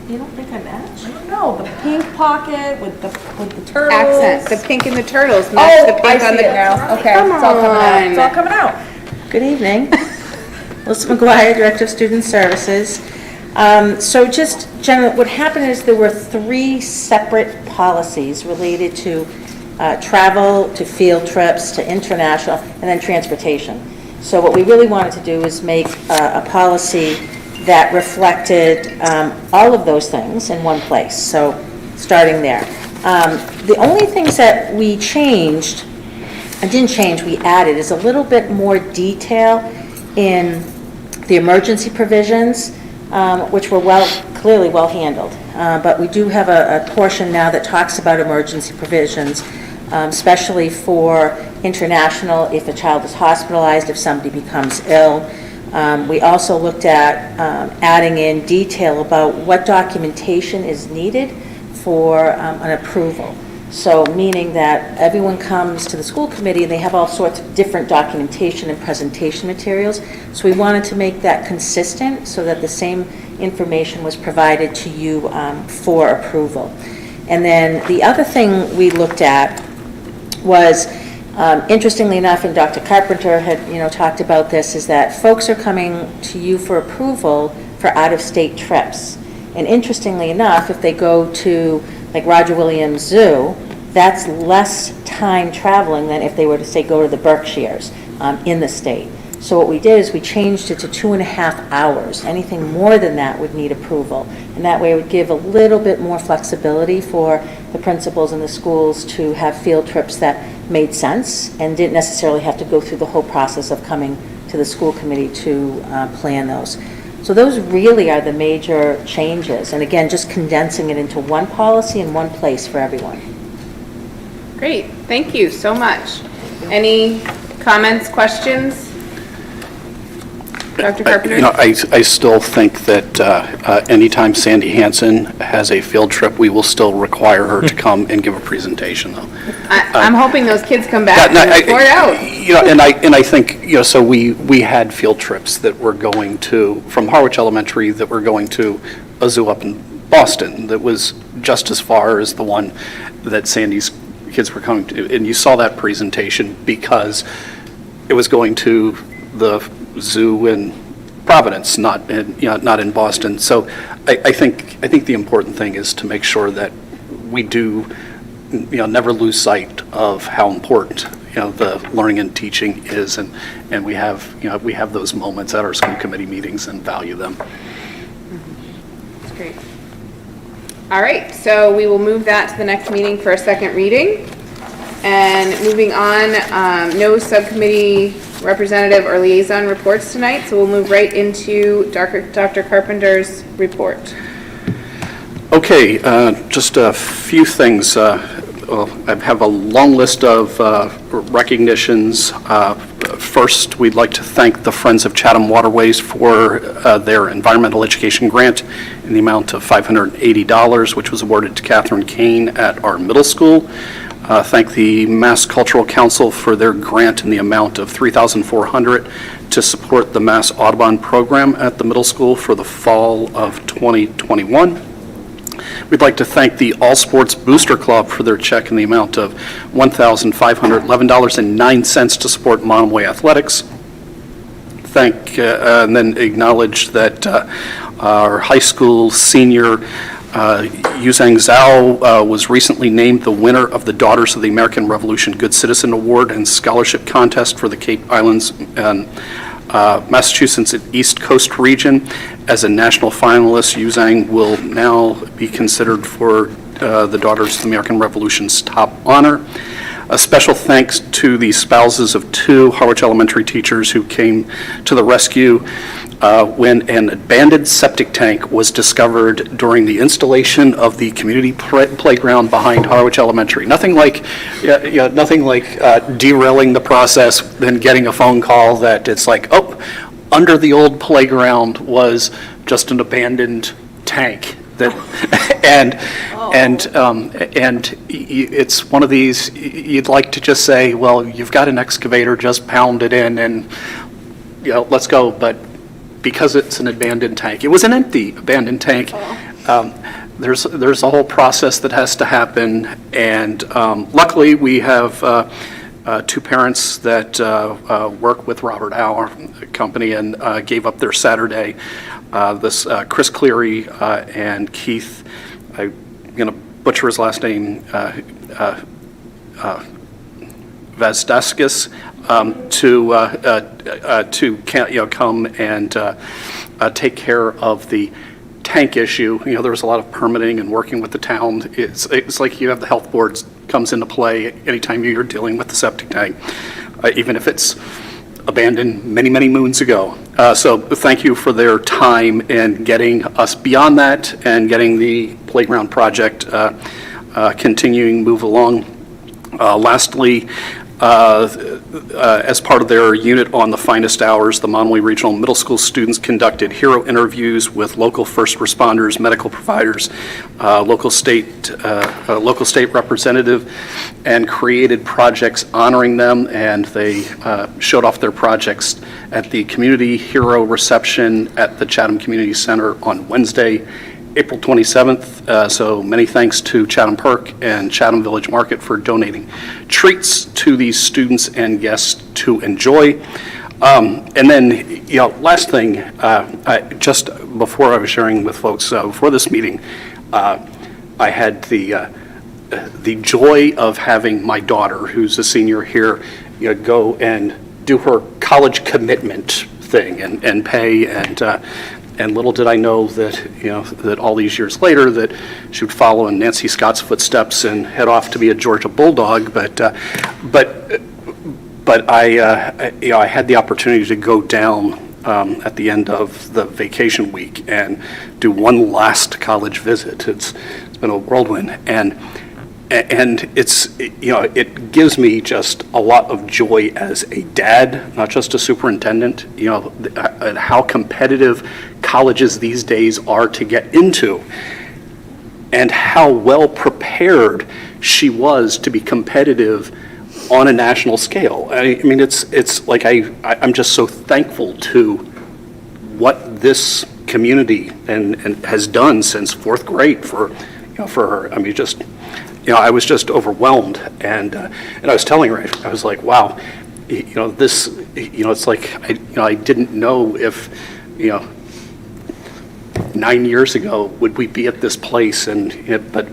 You don't think I match? I don't know, the pink pocket with the turtles. Accent, the pink and the turtles match the Oh, I pink on see the. it now. Okay, Come it's all coming out. on. It's all coming out. Good evening. Melissa McGuire, Director of Student Services. So just generally, what happened is there were 3 separate policies related to travel, to field trips, to international, and then transportation. So what we really wanted to do is make a policy that reflected all of those things in one place. So starting there. The only things that we changed, didn't change, we added, is a little bit more detail in the emergency provisions, which were clearly well handled. But we do have a portion now that talks about emergency provisions, especially for international, if a child is hospitalized, if somebody becomes ill. We also looked at adding in detail about what documentation is needed for an approval. So meaning that everyone comes to the school committee and they have all sorts of different documentation and presentation materials. So we wanted to make that consistent so that the same information was provided to you for approval. And then the other thing we looked at was, interestingly enough, and Dr. Carpenter had talked about this, is that folks are coming to you for approval for out-of-state trips. And interestingly enough, if they go to like Roger Williams Zoo, that's less time traveling than if they were to say go to the Berkshires in the state. So what we did is we changed it to 2.5 hours. Anything more than that would need approval. And that way it would give a little bit more flexibility for the principals and the schools to have field trips that made sense and didn't necessarily have to go through the whole process of coming to the school committee to plan those. So those really are the major changes. And again, just condensing it into one policy in one place for everyone. Great, thank you so much. Any comments, questions? Dr. Carpenter? I still think that anytime Sandy Hansen has a field trip, we will still require her to come and give a presentation, though. I'm hoping those kids come back and report out. And I think, so we had field trips that were going to, from Harwich Elementary, that were going to a zoo up in Boston that was just as far as the one that Sandy's kids were coming to. And you saw that presentation because it was going to the zoo in Providence, not in Boston. So I think the important thing is to make sure that we do never lose sight of how important the learning and teaching is, and we have those moments at our school committee meetings and value them. That's great. All right, so we will move that to the next meeting for a second reading. And moving on, no subcommittee representative or liaison reports tonight, so we'll move right into Dr. Carpenter's report. Okay, just a few things. Well, I have a long list of recognitions. First, we'd like to thank the Friends of Chatham Waterways for their environmental education grant in the amount of $580, which was awarded to Catherine Kane at our middle school. Thank the Mass Cultural Council for their grant in the amount of $3,400 to support the Mass Audubon program at the middle school for the fall of 2021. We'd like to thank the All Sports Booster Club for their check in the amount of $1,511.09 to support Monomoy athletics. And then acknowledge that our high school senior Yuzhang Zhao was recently named the winner of the Daughters of the American Revolution Good Citizen Award and Scholarship Contest for the Cape Islands and Massachusetts East Coast region. As a national finalist, Yuzhang will now be considered for the Daughters of the American Revolution's top honor. A special thanks to the spouses of two Harwich elementary teachers who came to the rescue when an abandoned septic tank was discovered during the installation of the community playground behind Harwich Elementary. Nothing like derailing the process, then getting a phone call that it's like, oh, under the old playground was just an abandoned tank. And it's one of these, you'd like to just say, well, you've got an excavator, just pound it in and, let's go. But because it's an abandoned tank, it was an empty abandoned tank. There's a whole process that has to happen. And luckily we have two parents that work with Robert Our company and gave up their Saturday. This Chris Cleary and Keith, I'm going to butcher his last name, Vazdaskis, to come and take care of the tank issue. There was a lot of permitting and working with the town. It's like you have the health boards comes into play anytime you're dealing with the septic tank, even if it's abandoned many, many moons ago. So thank you for their time in getting us beyond that and getting the playground project continuing move along. Lastly, as part of their unit on the finest hours, the Monomoy Regional Middle School students conducted hero interviews with local first responders, medical providers, local state representative, and created projects honoring them, and they showed off their projects at the Community Hero Reception at the Chatham Community Center on Wednesday, April 27th. So many thanks to Chatham Park and Chatham Village Market for donating treats to these students and guests to enjoy. And then, last thing, just before I was sharing with folks, before this meeting, I had the joy of having my daughter, who's a senior here, go and do her college commitment thing and pay, and little did I know that, that all these years later that she would follow in Nancy Scott's footsteps and head off to be a Georgia Bulldog. But I had the opportunity to go down at the end of the vacation week and do one last college visit. It's been a whirlwind, and it gives me just a lot of joy as a dad, not just a superintendent, how competitive colleges these days are to get into, and how well prepared she was to be competitive on a national scale. I mean, it's like I'm just so thankful to what this community and has done since fourth grade for her. I mean, I was just overwhelmed, and I was telling her, I was like, wow, this, it's like I didn't know if 9 years ago would we be at this place, but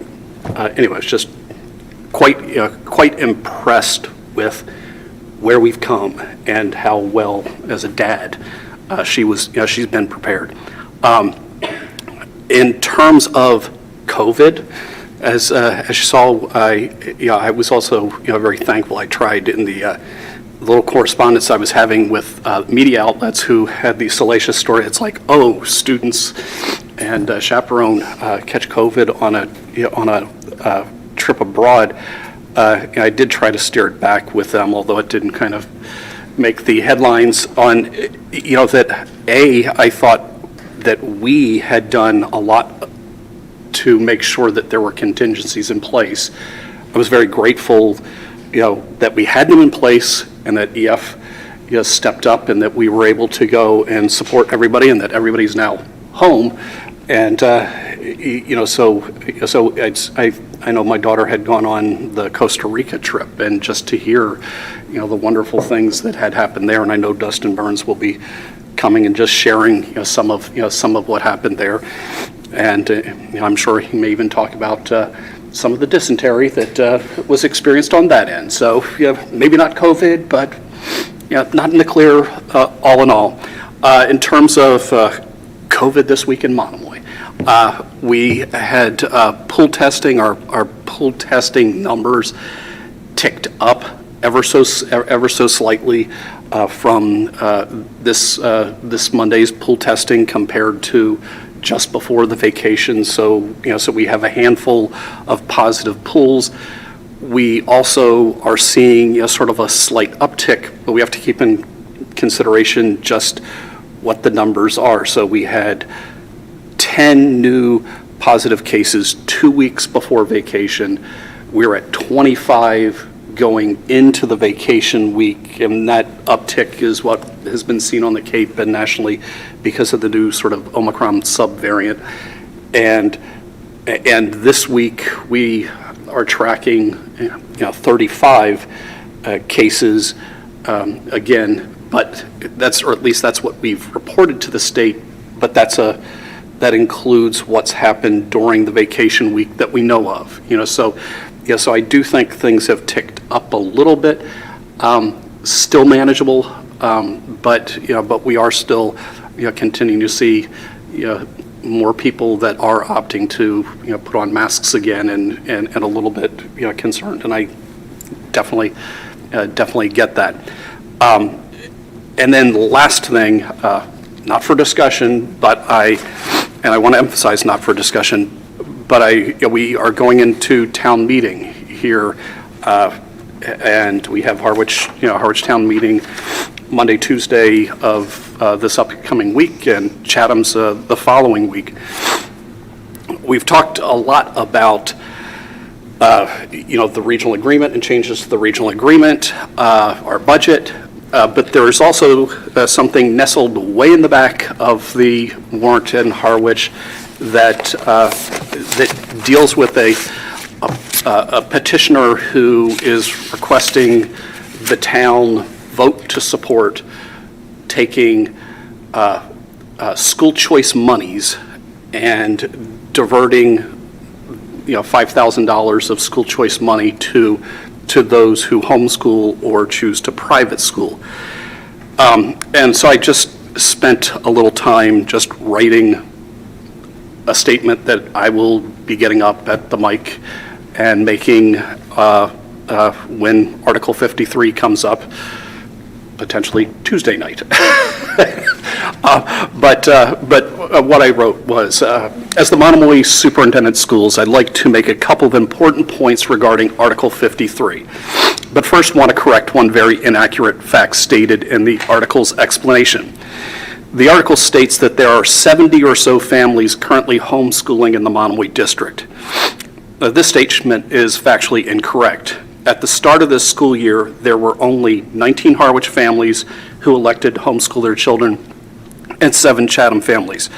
anyway, it's just quite impressed with where we've come and how well, as a dad, she's been prepared. In terms of COVID. As you saw, I was also very thankful. I tried in the little correspondence I was having with media outlets who had the salacious story. It's like, oh, students and chaperone catch COVID on a trip abroad. I did try to steer it back with them, although it didn't kind of make the headlines on, that I thought that we had done a lot to make sure that there were contingencies in place. I was very grateful, that we had them in place and that EF stepped up and that we were able to go and support everybody and that everybody's now home. And, so I know my daughter had gone on the Costa Rica trip, and just to hear, the wonderful things that had happened there, and I know Dustin Burns will be coming and just sharing, some of what happened there. And I'm sure he may even talk about some of the dysentery that was experienced on that end. So maybe not COVID, but not in the clear all in all. In terms of COVID this week in Monomoy, we had pool testing. Our pool testing numbers ticked up ever so slightly from this Monday's pool testing compared to just before the vacation. So so we have a handful of positive pools. We also are seeing sort of a slight uptick, but we have to keep in consideration just what the numbers are. So we had 10 new positive cases 2 weeks before vacation. We're at 25 going into the vacation week, and that uptick is what has been seen on the Cape and nationally because of the new sort of Omicron subvariant. And this week we are tracking 35 cases again, but at least that's what we've reported to the state, but that includes what's happened during the vacation week that we know of. So I do think things have ticked up a little bit, still manageable, but we are still continuing to see more people that are opting to put on masks again and a little bit concerned, and I definitely get that. And then the last thing, not for discussion, but I want to emphasize not for discussion, but we are going into town meeting here, and we have Harwich town meeting Monday, Tuesday of this upcoming week, and Chatham's the following week. We've talked a lot about the regional agreement and changes to the regional agreement, our budget, but there is also something nestled way in the back of the warrant in Harwich that deals with a petitioner who is requesting the town vote to support taking school choice monies and diverting $5,000 of school choice money to those who homeschool or choose to private school. And so I just spent a little time just writing a statement that I will be getting up at the mic and making when Article 53 comes up, potentially Tuesday night. But what I wrote was, as the Monomoy Superintendent of Schools, I'd like to make a couple of important points regarding Article 53. But first want to correct one very inaccurate fact stated in the article's explanation. The article states that there are 70 or so families currently homeschooling in the Monomoy district. This statement is factually incorrect. At the start of this school year, there were only 19 Harwich families who elected to homeschool their children and 7 Chatham families,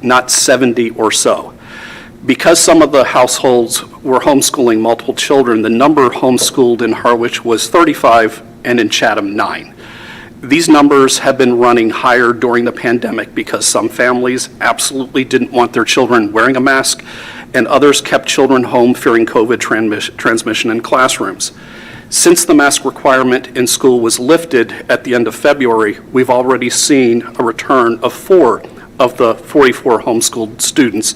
not 70 or so. Because some of the households were homeschooling multiple children, the number homeschooled in Harwich was 35 and in Chatham 9. These numbers have been running higher during the pandemic because some families absolutely didn't want their children wearing a mask, and others kept children home fearing COVID transmission in classrooms. Since the mask requirement in school was lifted at the end of February, we've already seen a return of 4 of the 44 homeschooled students,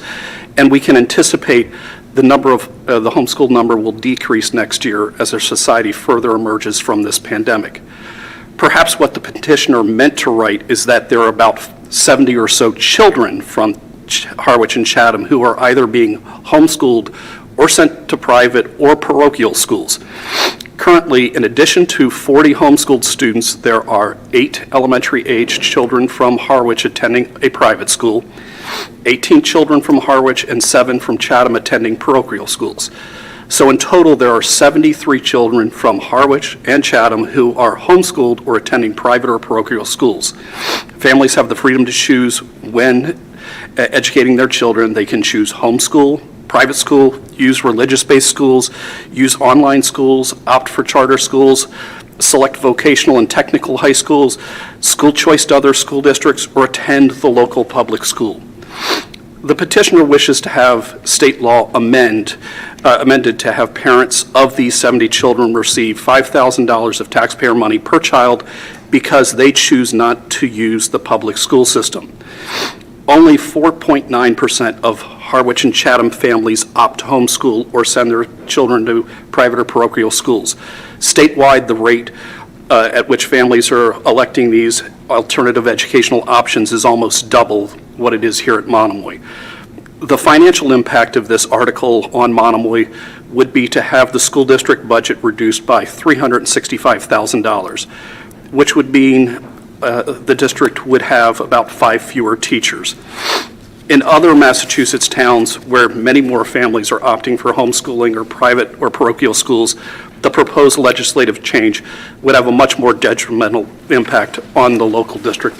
And we can anticipate the number of, the homeschool number will decrease next year as our society further emerges from this pandemic. Perhaps what the petitioner meant to write is that there are about 70 or so children from Harwich and Chatham who are either being homeschooled or sent to private or parochial schools. Currently, in addition to 40 homeschooled students, there are 8 elementary-aged children from Harwich attending a private school, 18 children from Harwich, and 7 from Chatham attending parochial schools. So in total, there are 73 children from Harwich and Chatham who are homeschooled or attending private or parochial schools. Families have the freedom to choose when educating their children. They can choose homeschool, private school, use religious-based schools, use online schools, opt for charter schools, select vocational and technical high schools, school choice to other school districts, or attend the local public school. The petitioner wishes to have state law amended to have parents of these 70 children receive $5,000 of taxpayer money per child because they choose not to use the public school system. Only 4.9% of Harwich and Chatham families opt to homeschool or send their children to private or parochial schools. Statewide, the rate at which families are electing these alternative educational options is almost double what it is here at Monomoy. The financial impact of this article on Monomoy would be to have the school district budget reduced by $365,000, which would mean the district would have about 5 fewer teachers. In other Massachusetts towns where many more families are opting for homeschooling or private or parochial schools, the proposed legislative change would have a much more detrimental impact on the local district.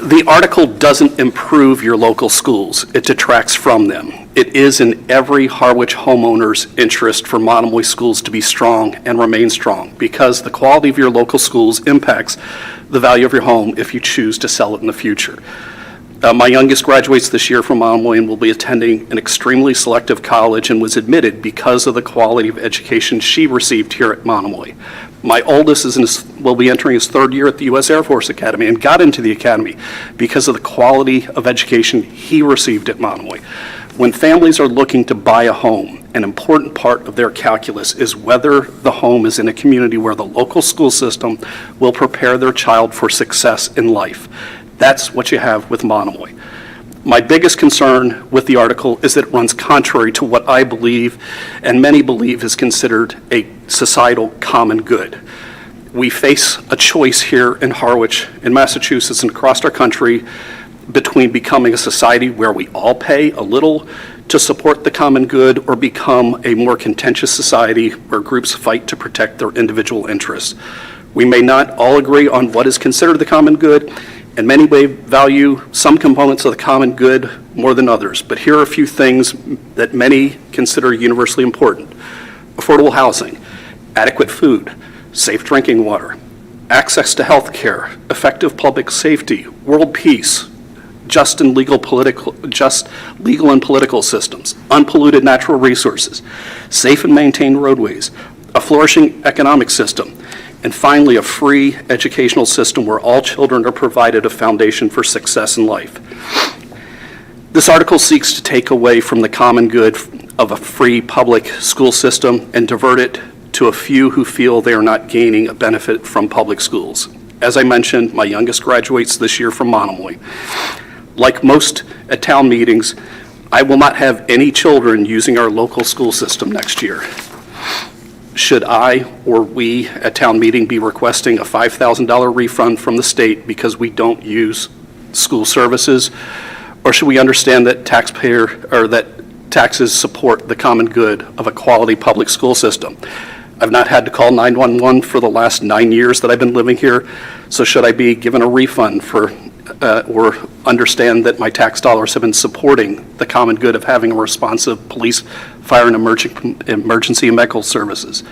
The article doesn't improve your local schools, it detracts from them. It is in every Harwich homeowner's interest for Monomoy schools to be strong and remain strong because the quality of your local schools impacts the value of your home if you choose to sell it in the future. My youngest graduates this year from Monomoy and will be attending an extremely selective college and was admitted because of the quality of education she received here at Monomoy. My oldest will be entering his 3rd year at the U.S. Air Force Academy and got into the academy because of the quality of education he received at Monomoy. When families are looking to buy a home, an important part of their calculus is whether the home is in a community where the local school system will prepare their child for success in life. That's what you have with Monomoy. My biggest concern with the article is that it runs contrary to what I believe and many believe is considered a societal common good. We face a choice here in Harwich, in Massachusetts, and across our country between becoming a society where we all pay a little to support the common good or become a more contentious society where groups fight to protect their individual interests. We may not all agree on what is considered the common good, and many may value some components of the common good more than others, but here are a few things that many consider universally important. Affordable housing, adequate food, safe drinking water, access to health care, effective public safety, world peace, just legal and political systems, unpolluted natural resources, safe and maintained roadways, a flourishing economic system, and finally, a free educational system where all children are provided a foundation for success in life. This article seeks to take away from the common good of a free public school system and divert it to a few who feel they are not gaining a benefit from public schools. As I mentioned, my youngest graduates this year from Monomoy. Like most at town meetings, I will not have any children using our local school system next year. Should I or we at town meeting be requesting a $5,000 refund from the state because we don't use school services? Or should we understand that taxes support the common good of a quality public school system? I've not had to call 911 for the last 9 years that I've been living here, so should I be given a refund for or understand that my tax dollars have been supporting the common good of having a responsive police, fire, and emergency and medical services?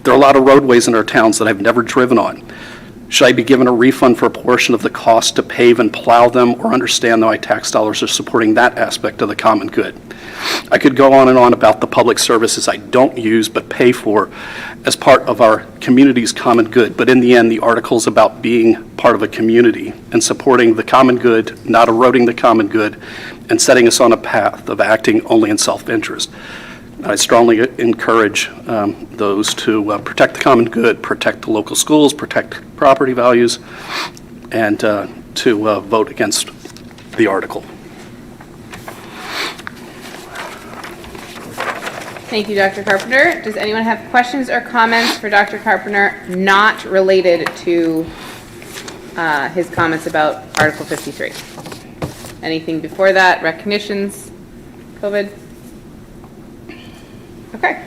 There are a lot of roadways in our towns that I've never driven on. Should I be given a refund for a portion of the cost to pave and plow them, or understand that my tax dollars are supporting that aspect of the common good? I could go on and on about the public services I don't use but pay for as part of our community's common good. But in the end, the article's about being part of a community and supporting the common good, not eroding the common good, and setting us on a path of acting only in self-interest. I strongly encourage those to protect the common good, protect the local schools, protect property values, and to vote against the article. Thank you, Dr. Carpenter. Does anyone have questions or comments for Dr. Carpenter not related to his comments about Article 53? Anything before that? Recognitions? COVID? Okay.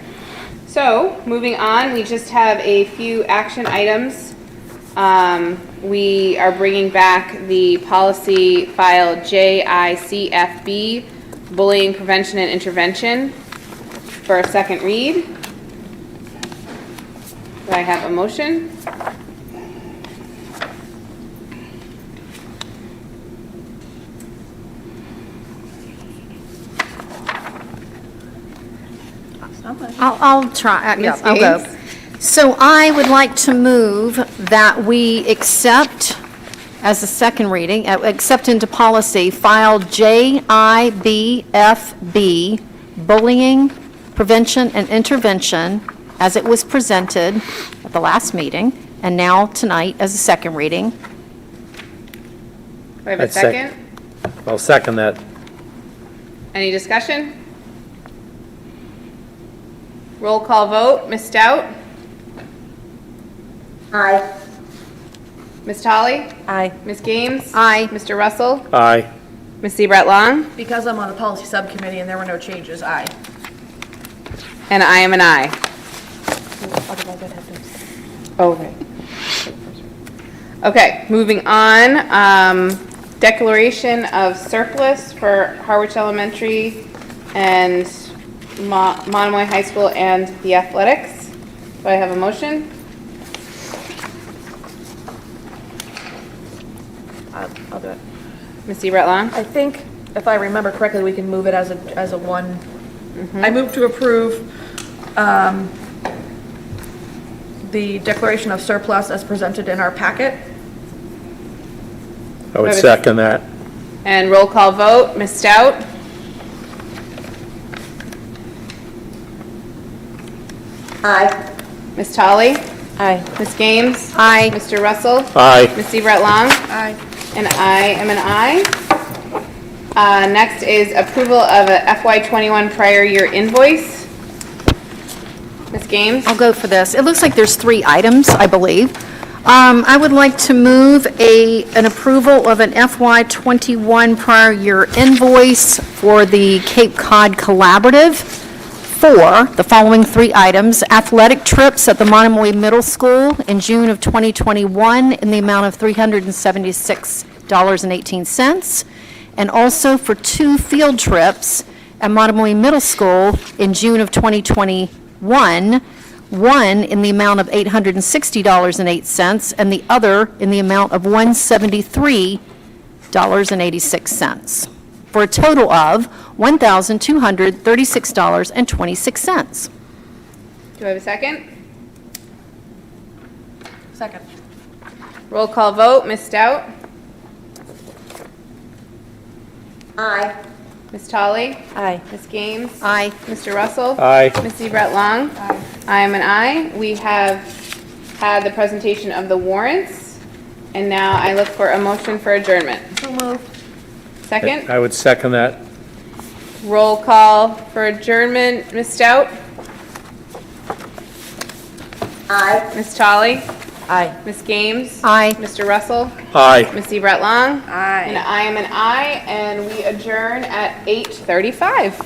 So, moving on, we just have a few action items. We are bringing back the policy file JICFB, Bullying Prevention and Intervention, for a second read. Do I have a motion? I'll try, yeah, Ms. I'll go. Gaines? So I would like to move that we accept, as a second reading, accept into policy file JIBFB, Bullying, Prevention, and Intervention, as it was presented at the last meeting, and now tonight as a second reading. Do I have a second? I'll second that. Any discussion? Roll call vote. Ms. Stout? Aye. Ms. Tolley? Aye. Ms. Gaines? Aye. Mr. Russell? Aye. Ms. Seabrat Long? Because I'm on the policy subcommittee and there were no changes, aye. And I am an aye. Oh, right. Okay, moving on. Declaration of surplus for Harwich Elementary and Monomoy High School and the athletics. Do I have a motion? I'll do it. Ms. Seabrat Long? I think, if I remember correctly, we can move it as a one. I move to approve the declaration of surplus as presented in our packet. I would second that. And roll call vote. Ms. Stout? Aye. Ms. Tolley? Aye. Ms. Gaines? Aye. Mr. Russell? Aye. Ms. Seabrat Long? Aye. And I am an aye. Next is approval of a FY21 prior year invoice. Ms. Gaines? I'll go for this. It looks like there's 3 items, I believe. I would like to move an approval of an FY21 prior year invoice for the Cape Cod Collaborative for the following 3 items: athletic trips at the Monomoy Middle School in June of 2021 in the amount of $376.18, and also for 2 field trips at Monomoy Middle School in June of 2021, one in the amount of $860.08, and the other in the amount of $173.86, for a total of $1,236.26. Do I have a second? Second. Roll call vote. Ms. Stout? Aye. Ms. Tolley? Aye. Ms. Gaines? Aye. Mr. Russell? Aye. Ms. Seabrat Long? Aye. I am an aye. We have had the presentation of the warrants, and now I look for a motion for adjournment. So moved. Second? I would second that. Roll call for adjournment. Ms. Stout? Aye. Ms. Tolley? Aye. Ms. Gaines? Aye. Mr. Russell? Aye. Ms. Seabrat Long? Aye. And I am an aye, and we adjourn at 8:35.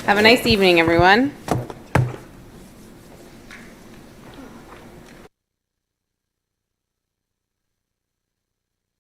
Have a nice evening, everyone.